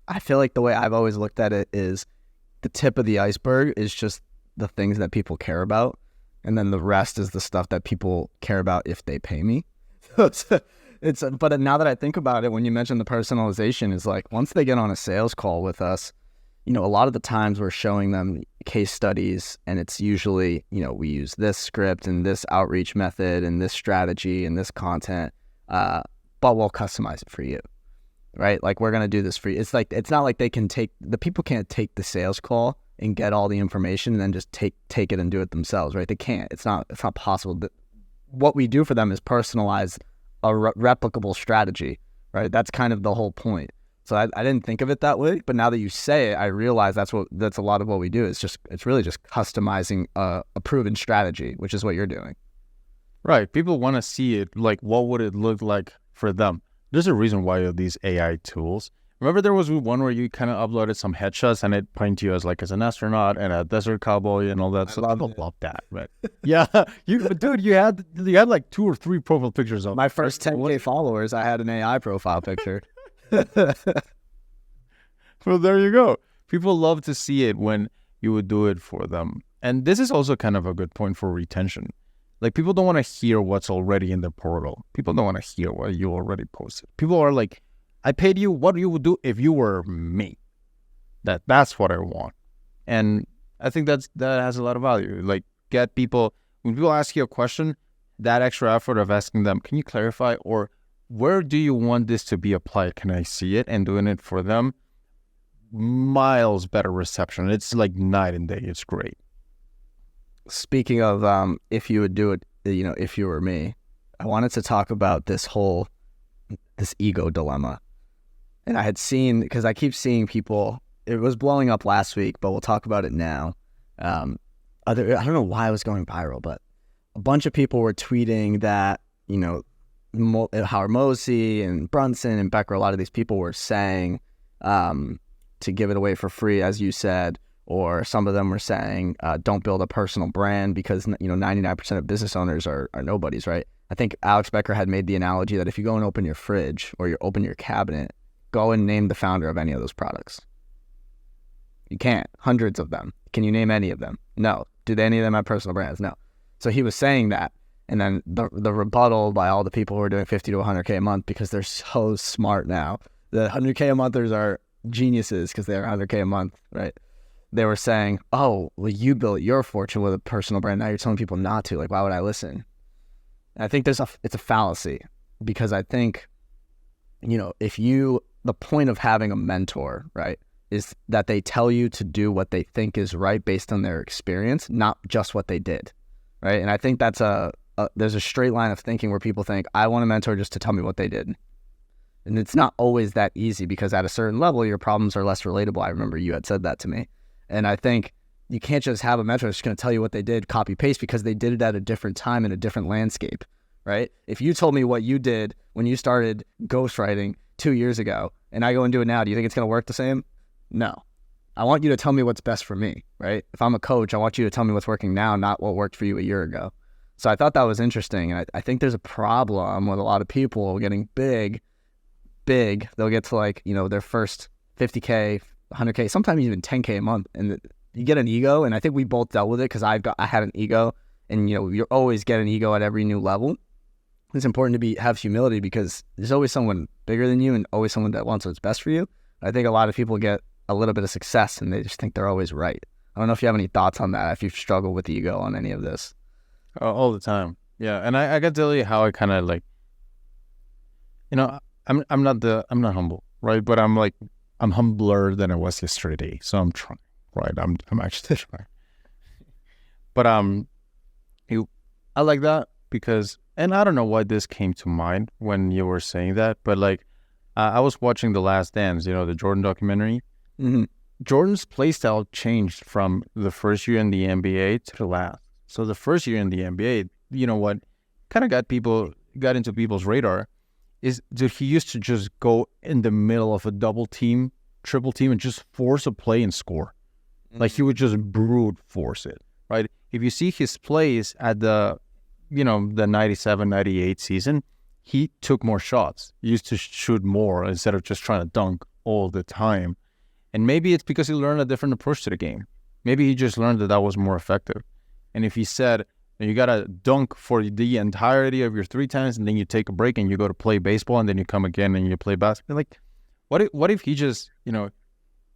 I feel like the way I've always looked at it is the tip of the iceberg is just the things that people care about. And then the rest is the stuff that people care about if they pay me. But now that I think about it, when you mention the personalization, is like once they get on a sales call with us, a lot of the times we're showing them case studies, and it's usually, we use this script and this outreach method and this strategy and this content, but we'll customize it for you, right? Like we're going to do this for you. It's not like the people can't take the sales call and get all the information and then just take it and do it themselves, right? They can't. It's not possible. What we do for them is personalize a replicable strategy, right? That's kind of the whole point. So I didn't think of it that way, but now that you say it, I realize that's a lot of what we do. It's really just customizing a proven strategy, which is what you're doing. Right. People want to see it. Like, what would it look like for them? There's a reason why these AI tools. Remember there was one where you kind of uploaded some headshots and it pointed you as an astronaut and a desert cowboy and all that. So people love that, right? Yeah. You had like 2 or 3 profile pictures of my first 10K followers. I had an AI profile picture. Well, there you go. People love to see it when you would do it for them. And this is also kind of a good point for retention. Like, people don't want to hear what's already in the portal. People don't want to hear what you already posted. People are like, I paid you. What you would do if you were me? That's what I want. And I think that has a lot of value. Like, get people, when people ask you a question, that extra effort of asking them, can you clarify, or where do you want this to be applied? Can I see it? And doing it for them, miles better reception. It's like night and day. It's great. Speaking of if you would do it, if you were me, I wanted to talk about this ego dilemma. And I had seen, because I keep seeing people, it was blowing up last week, but we'll talk about it now. I don't know why it was going viral, but a bunch of people were tweeting that, Howard Mosey and Brunson and Becker, a lot of these people were saying to give it away for free, as you said, or some of them were saying don't build a personal brand because 99% of business owners are nobodies, right? I think Alex Becker had made the analogy that if you go and open your fridge or you open your cabinet, go and name the founder of any of those products. You can't. Hundreds of them. Can you name any of them? No. Do any of them have personal brands? No. So he was saying that. And then the rebuttal by all the people who are doing 50 to 100K a month, because they're so smart now. The 100K a monthers are geniuses because they're 100K a month, right? They were saying, oh, well, you built your fortune with a personal brand. Now you're telling people not to. Like, why would I listen? And I think it's a fallacy, because I think, the point of having a mentor, right, is that they tell you to do what they think is right based on their experience, not just what they did, right? And I think that's there's a straight line of thinking where people think, I want a mentor just to tell me what they did. And it's not always that easy, because at a certain level, your problems are less relatable. I remember you had said that to me. And I think you can't just have a mentor that's going to tell you what they did, copy paste, because they did it at a different time in a different landscape, right? If you told me what you did when you started ghostwriting 2 years ago and I go and do it now, do you think it's going to work the same? No. I want you to tell me what's best for me, right? If I'm a coach, I want you to tell me what's working now, not what worked for you a year ago. So I thought that was interesting. And I think there's a problem with a lot of people getting big. They'll get to their first 50K, 100K, sometimes even 10K a month. And you get an ego. And I think we both dealt with it, because I had an ego, and you always get an ego at every new level. It's important to have humility, because there's always someone bigger than you and always someone that wants what's best for you. I think a lot of people get a little bit of success and they just think they're always right. I don't know if you have any thoughts on that, if you've struggled with ego on any of this. All the time. Yeah. And I got to tell you how I kind of I'm not humble, right? But I'm humbler than I was yesterday. So I'm trying, right? I'm actually trying. But I like that because, and I don't know why this came to mind when you were saying that, but I was watching The Last Dance, the Jordan documentary. Mm-hmm. Jordan's playstyle changed from the first year in the NBA to the last. So the first year in the NBA, what kind of got into people's radar is that he used to just go in the middle of a double team, triple team, and just force a play and score. Mm-hmm. Like he would just brute force it, right? If you see his plays at the 97, 98 season, he took more shots. He used to shoot more instead of just trying to dunk all the time. And maybe it's because he learned a different approach to the game. Maybe he just learned that was more effective. And if he said, you got to dunk for the entirety of your 3 times, and then you take a break and you go to play baseball, and then you come again and you play basketball. Like, what if he just,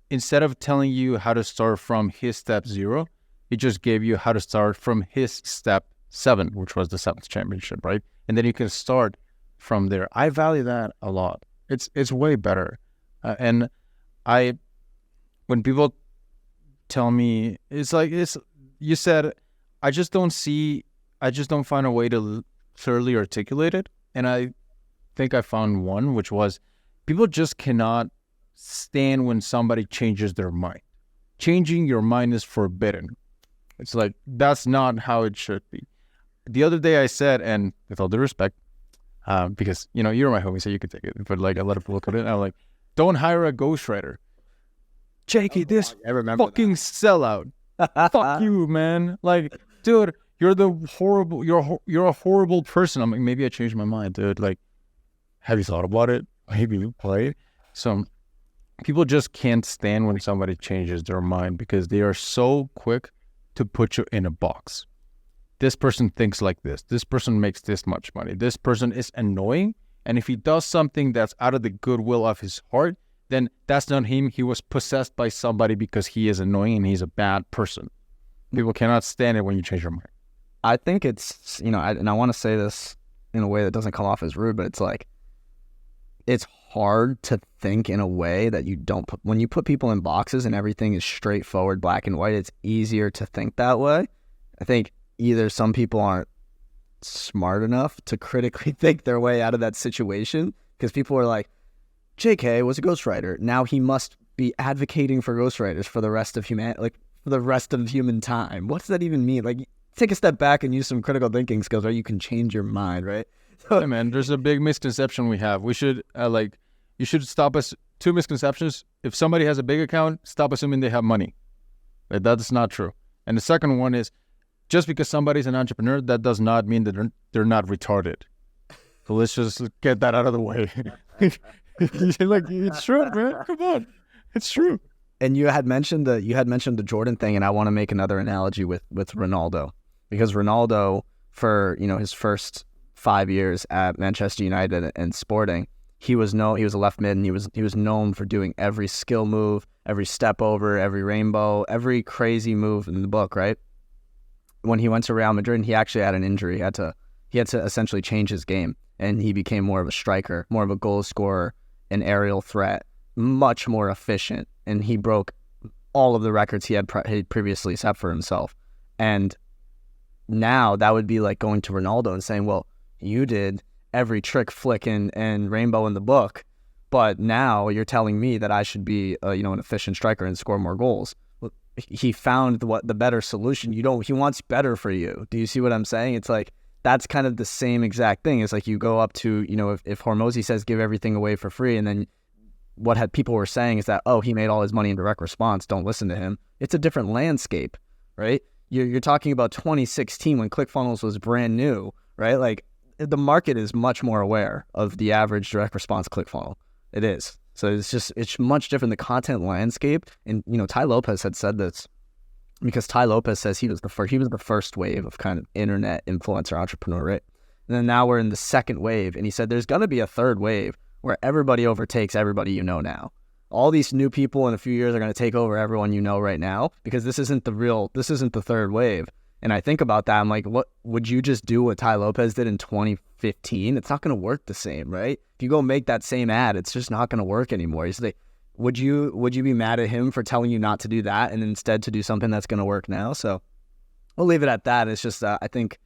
instead of telling you how to start from his step 0, he just gave you how to start from his step 7, which was the 7th championship, right? And then you can start from there. I value that a lot. It's way better. And when people tell me, you said, I just don't find a way to clearly articulate it. And I think I found one, which was people just cannot stand when somebody changes their mind. Changing your mind is forbidden. It's like, that's not how it should be. The other day I said, and with all due respect, because, you're my homie, so you can take it. But like, a lot of people look at it, and I'm like, don't hire a ghostwriter. JK, this fucking sellout. Fuck you, man. Like, dude, you're a horrible person. I'm like, maybe I changed my mind, dude. Like, have you thought about it? Maybe you play. So people just can't stand when somebody changes their mind because they are so quick to put you in a box. This person thinks like this. This person makes this much money. This person is annoying. And if he does something that's out of the goodwill of his heart, then that's not him. He was possessed by somebody because he is annoying and he's a bad person. People cannot stand it when you change your mind. I think it's, and I want to say this in a way that doesn't come off as rude, but it's like, it's hard to think in a way that you don't put, when you put people in boxes and everything is straightforward, black and white, it's easier to think that way. I think either some people aren't smart enough to critically think their way out of that situation because people are like, JK was a ghostwriter. Now he must be advocating for ghostwriters for the rest of for the rest of human time. What does that even mean? Like, take a step back and use some critical thinking skills, right? You can change your mind, right? Hey man, there's a big misconception we have. We should you should stop us. 2 misconceptions. If somebody has a big account, stop assuming they have money. That's not true. And the second one is, just because somebody's an entrepreneur, that does not mean that they're not retarded. So let's just get that out of the way. Like, it's true, man. Come on, it's true. And you had mentioned the Jordan thing, and I want to make another analogy with Ronaldo, because Ronaldo, for his first 5 years at Manchester United and Sporting, he was a left mid, and he was known for doing every skill move, every step over, every rainbow, every crazy move in the book, right? When he went to Real Madrid, he actually had an injury. He had to essentially change his game, and he became more of a striker, more of a goal scorer, an aerial threat, much more efficient, and he broke all of the records he had previously set for himself. And now that would be like going to Ronaldo and saying, well, you did every trick, flick, and rainbow in the book, but now you're telling me that I should be an efficient striker and score more goals. He found the better solution. He wants better for you. Do you see what I'm saying? It's like, that's kind of the same exact thing. It's like you go up to, if Hormozy says give everything away for free, and then what people were saying is that, oh, he made all his money in direct response, don't listen to him. It's a different landscape, right? You're talking about 2016 when ClickFunnels was brand new, right? Like, the market is much more aware of the average direct response ClickFunnel. It is. So it's much different, the content landscape. And, Tai Lopez had said this, because Tai Lopez says he was the first wave of kind of internet influencer entrepreneur, right? And then now we're in the second wave. And he said there's going to be a third wave where everybody overtakes everybody now. All these new people in a few years are going to take over everyone right now, because this isn't the third wave. And I think about that, I'm like, what would you just do what Tai Lopez did in 2015? It's not going to work the same, right? If you go make that same ad, it's just not going to work anymore. You say, would you be mad at him for telling you not to do that and instead to do something that's going to work now? So we'll leave it at that. It's just, I think,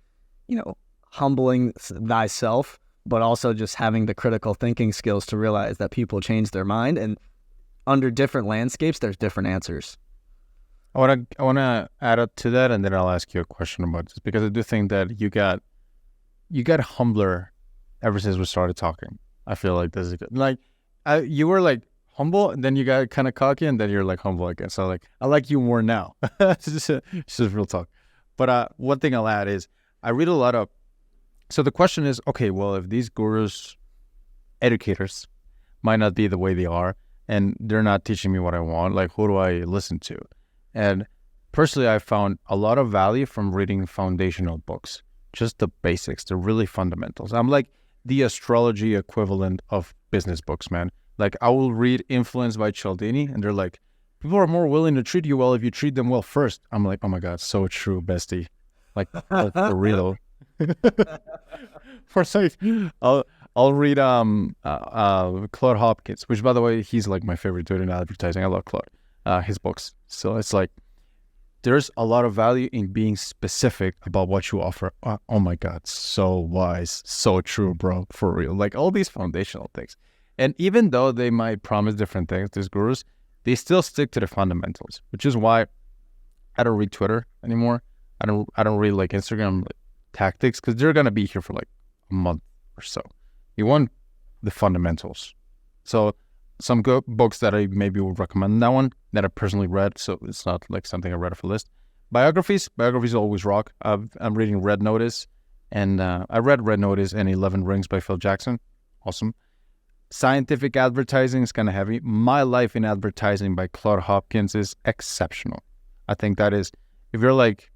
humbling thyself but also just having the critical thinking skills to realize that people change their mind, and under different landscapes, there's different answers. I wanna add up to that, and then I'll ask you a question about this, because I do think that you got humbler ever since we started talking. I feel like this is good. Like you were like humble, and then you got kind of cocky, and then you're like humble again. So like I like you more now. It's just real talk. But one thing I'll add is I read a lot of. So the question is, okay, well, if these gurus, educators, might not be the way they are, and they're not teaching me what I want, like who do I listen to? And personally, I found a lot of value from reading foundational books, just the basics, the really fundamentals. I'm like the astrology equivalent of business books, man. Like I will read Influence by Cialdini, and they're like, people are more willing to treat you well if you treat them well first. I'm like, oh my God, so true, bestie. Like for real. For sake, I'll read Claude Hopkins, which by the way, he's like my favorite dude in advertising. I love Claude, his books. So it's like there's a lot of value in being specific about what you offer. Oh my God, so wise, so true, bro, for real. Like all these foundational things. And even though they might promise different things, these gurus, they still stick to the fundamentals, which is why I don't read Twitter anymore. I don't read like Instagram tactics, because they're gonna be here for like a month or so. You want the fundamentals. So some good books that I maybe would recommend, that one that I personally read, so it's not like something I read off a list. Biographies always rock. I'm reading Red Notice, and I read Red Notice and 11 Rings by Phil Jackson. Awesome. Scientific advertising is kind of heavy. My Life in Advertising by Claude Hopkins is exceptional. I think that is, if you're like,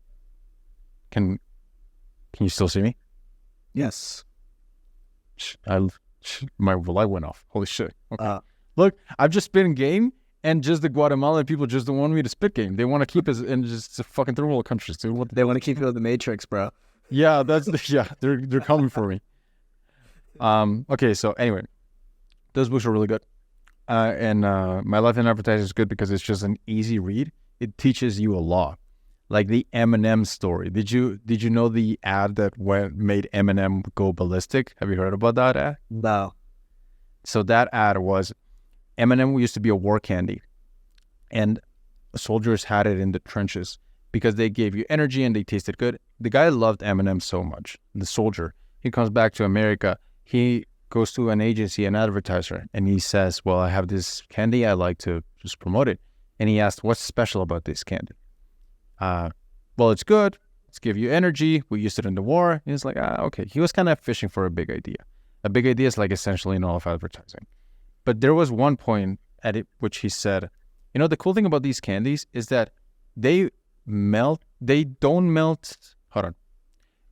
can you still see me? Yes. My light went off. Holy shit. Okay. Look, I've just spit in game, and just the Guatemalan people just don't want me to spit game. They want to keep us in just fucking third world countries, dude. They want to keep you in the Matrix, bro. Yeah, they're coming for me. Okay, so anyway, those books are really good. And My Life in Advertising is good because it's just an easy read. It teaches you a lot. Like the Eminem story. Did you know the ad that made Eminem go ballistic? Have you heard about that ad? No. So that ad was, Eminem used to be a war candy, and soldiers had it in the trenches because they gave you energy and they tasted good. The guy loved Eminem so much. The soldier, he comes back to America. He goes to an agency, an advertiser, and he says, well, I have this candy. I like to just promote it. And he asked, what's special about this candy? Well, it's good. It's give you energy. We used it in the war. And he's like, okay. He was kind of fishing for a big idea. A big idea is like essentially in all of advertising. But there was one point at it which he said, you know, the cool thing about these candies is that they don't melt. Hold on.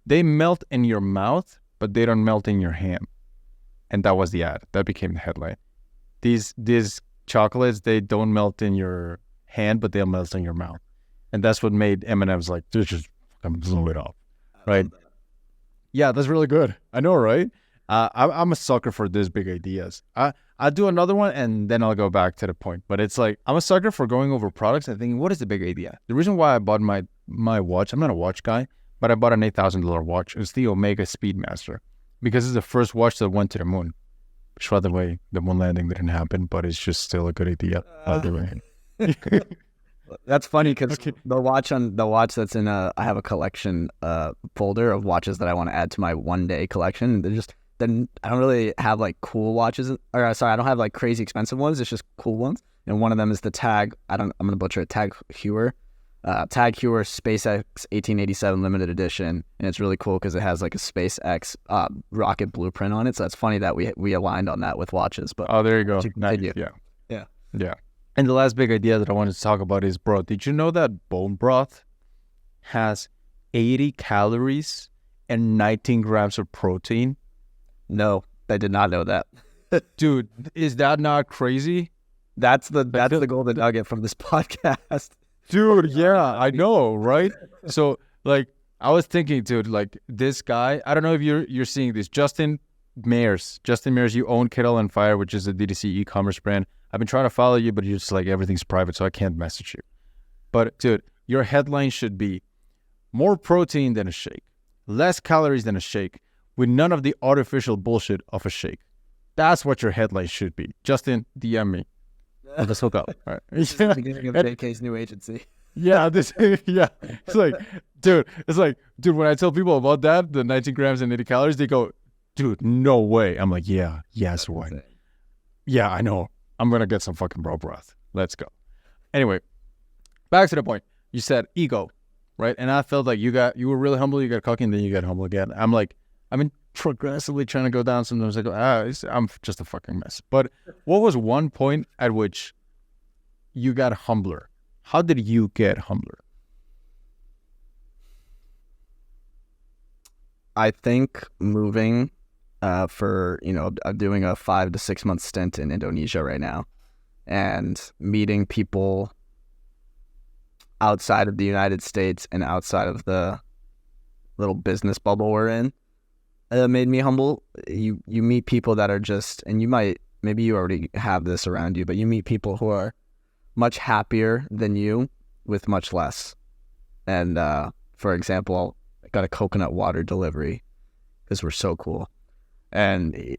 They melt in your mouth, but they don't melt in your hand. And that was the ad. That became the headline. These chocolates, they don't melt in your hand, but they'll melt in your mouth. And that's what made M&M's like, just fucking blow it off, right? Yeah, that's really good. I know, right? I'm a sucker for these big ideas. I'll do another one, and then I'll go back to the point. But it's like, I'm a sucker for going over products and thinking, what is the big idea? The reason why I bought my watch, I'm not a watch guy, but I bought an $8,000 watch. It's the Omega Speedmaster, because it's the first watch that went to the moon. Which, by the way, the moon landing didn't happen, but it's just still a good idea. That's funny because the watch that's in I have a collection folder of watches that I want to add to my one-day collection. Then I don't really have like cool watches, I don't have like crazy expensive ones. It's just cool ones. And one of them is the Tag. I'm gonna butcher it. Tag Heuer SpaceX 1887 limited edition, and it's really cool because it has like a SpaceX rocket blueprint on it. So that's funny that we aligned on that with watches. But there you go. Nice. Yeah. And the last big idea that I wanted to talk about is, bro, did you know that bone broth has 80 calories and 19 grams of protein? No, I did not know that. Dude, is that not crazy? That's the golden nugget from this podcast. Dude, yeah, I know, right? So, like, I was thinking, dude, like, this guy, I don't know if you're seeing this, Justin Mayers, you own Kettle and Fire, which is a DTC e-commerce brand. I've been trying to follow you, but you're just like, everything's private, so I can't message you. But, dude, your headline should be more protein than a shake, less calories than a shake, with none of the artificial bullshit of a shake. That's what your headline should be. Justin, DM me. Let's hook up. All right. This is the beginning of JK's new agency. Yeah, yeah. It's like, dude, when I tell people about that, the 19 grams and 80 calories, they go, dude, no way. I'm like, yes, right. Yeah, I know. I'm going to get some fucking bro broth. Let's go. Anyway, back to the point. You said ego, right? And I felt like you were really humble, you got cocky, and then you got humble again. I'm like, I've been progressively trying to go down. Sometimes I go, I'm just a fucking mess. But what was one point at which you got humbler? How did you get humbler? I think moving I'm doing a 5 to 6 month stint in Indonesia right now, and meeting people outside of the United States and outside of the little business bubble we're in made me humble. You meet people that are just, and maybe you already have this around you, but you meet people who are much happier than you with much less. And for example, I got a coconut water delivery because we're so cool. And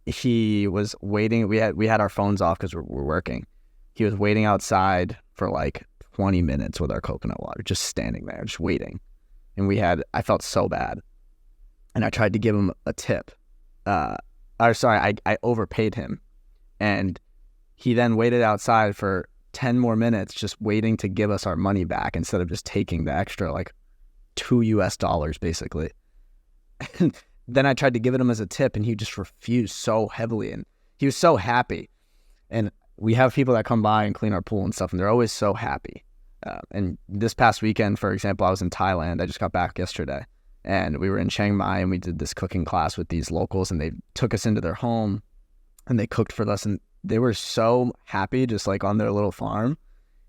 he was waiting. We had our phones off because we're working. He was waiting outside for like 20 minutes with our coconut water, just standing there, just waiting. And I felt so bad. And I tried to give him a tip. I overpaid him. And he then waited outside for 10 more minutes, just waiting to give us our money back instead of just taking the extra, like $2 basically. And then I tried to give it him as a tip, and he just refused so heavily. And he was so happy. And we have people that come by and clean our pool and stuff, and they're always so happy. And this past weekend, for example, I was in Thailand. I just got back yesterday. And we were in Chiang Mai, and we did this cooking class with these locals, and they took us into their home, and they cooked for us. And they were so happy, just like on their little farm,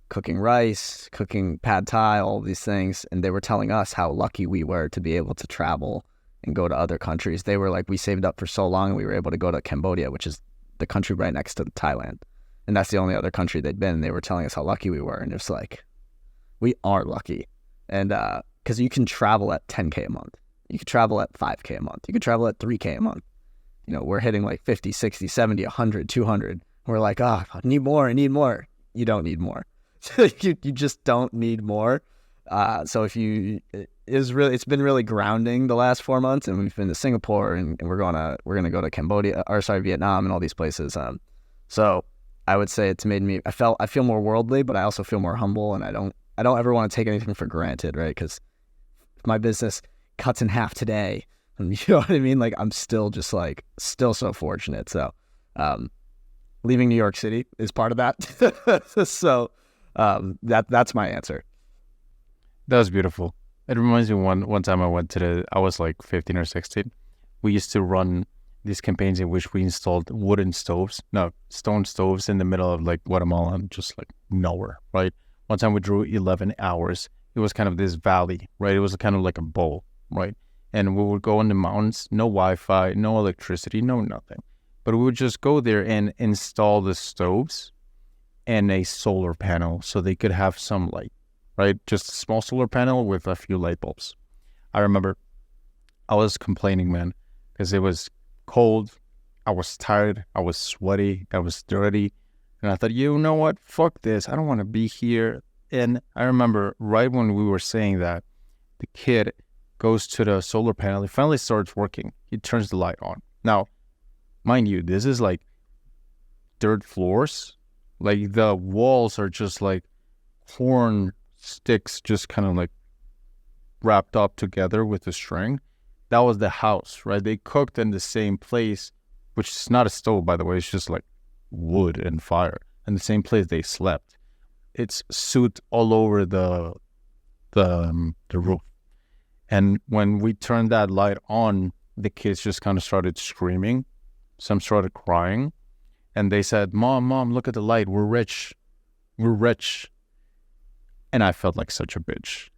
cooking rice, cooking pad thai, all these things. And they were telling us how lucky we were to be able to travel and go to other countries. They were like, we saved up for so long, and we were able to go to Cambodia, which is the country right next to Thailand. And that's the only other country they'd been. And they were telling us how lucky we were. And it's like, we are lucky. And because you can travel at 10K a month. You could travel at 5K a month. You could travel at 3K a month. You know, we're hitting like 50, 60, 70, 100, 200. We're like, I need more. I need more. You don't need more. you just don't need more. So it's been really grounding the last 4 months, and we've been to Singapore, and we're gonna go to Cambodia, Vietnam, and all these places. So I would say it's made me. I feel more worldly, but I also feel more humble, and I don't ever want to take anything for granted, right? Because if my business cuts in half today, and you know what I mean? Like, I'm still so fortunate. So leaving New York City is part of that. So that's my answer. That was beautiful. It reminds me one time I was like 15 or 16. We used to run these campaigns in which we installed stone stoves in the middle of like Guatemala, just like nowhere, right? One time we drew 11 hours. It was kind of this valley, right? It was kind of like a bowl, right? And we would go in the mountains, no Wi-Fi, no electricity, no nothing. But we would just go there and install the stoves and a solar panel so they could have some light, right? Just a small solar panel with a few light bulbs. I remember I was complaining, man, because it was cold. I was tired. I was sweaty. I was dirty. And I thought, you know what? Fuck this. I don't want to be here. And I remember right when we were saying that, the kid goes to the solar panel. He finally starts working. He turns the light on. Now, mind you, this is like dirt floors. Like the walls are just like horn sticks just kind of like wrapped up together with a string. That was the house, right? They cooked in the same place, which is not a stove, by the way. It's just like wood and fire. In the same place they slept. It's soot all over the roof. And when we turned that light on, the kids just kind of started screaming. Some started crying. And they said, Mom, look at the light. We're rich. We're rich. And I felt like such a bitch.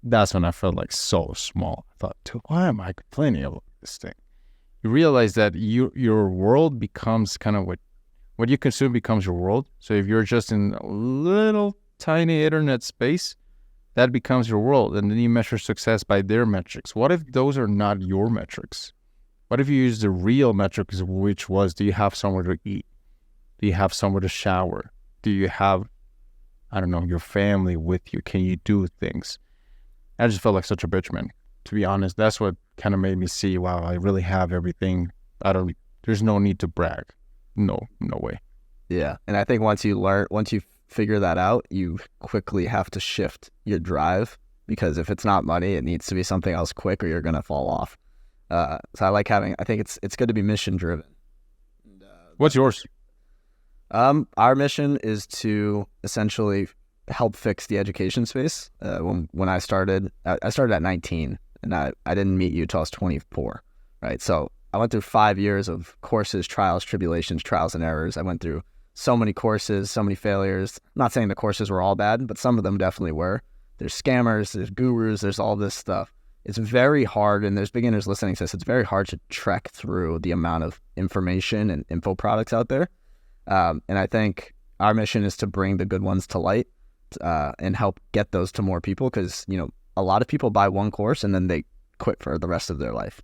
That's when I felt like so small. I thought, dude, why am I complaining about this thing? You realize that your world becomes kind of what you consume becomes your world. So if you're just in a little tiny internet space, that becomes your world. And then you measure success by their metrics. What if those are not your metrics? What if you use the real metrics, which was, do you have somewhere to eat? Do you have somewhere to shower? Do you have, I don't know, your family with you? Can you do things? I just felt like such a bitch, man. To be honest, that's what kind of made me see, wow, I really have everything. There's no need to brag. No way. Yeah. And I think once you figure that out, you quickly have to shift your drive, because if it's not money, it needs to be something else quick or you're going to fall off. So I think it's good to be mission driven. What's yours? Our mission is to essentially help fix the education space. When I started at 19, and I didn't meet you till I was 24, right? So I went through 5 years of courses, trials, tribulations, trials and errors. I went through so many courses, so many failures. I'm not saying the courses were all bad, but some of them definitely were. There's scammers, there's gurus, there's all this stuff. It's very hard, and there's beginners listening to this, it's very hard to trek through the amount of information and info products out there. And I think our mission is to bring the good ones to light and help get those to more people, because, a lot of people buy one course and then they quit for the rest of their life.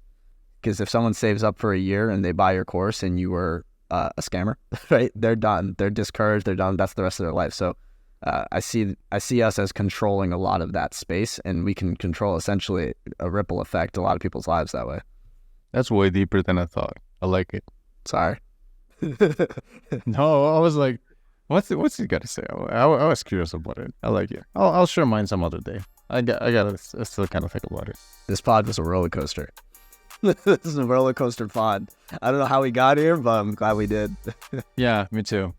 Because if someone saves up for a year and they buy your course and you were a scammer, right? They're done. They're discouraged. They're done. That's the rest of their life. So I see us as controlling a lot of that space, and we can control essentially a ripple effect a lot of people's lives that way. That's way deeper than I thought. I like it. Sorry. No, I was like, what's he got to say? I was curious about it. I like it. I'll share mine some other day. I gotta still kind of think about it. This pod was a roller coaster. This is a roller coaster pod. I don't know how we got here, but I'm glad we did. Yeah, me too.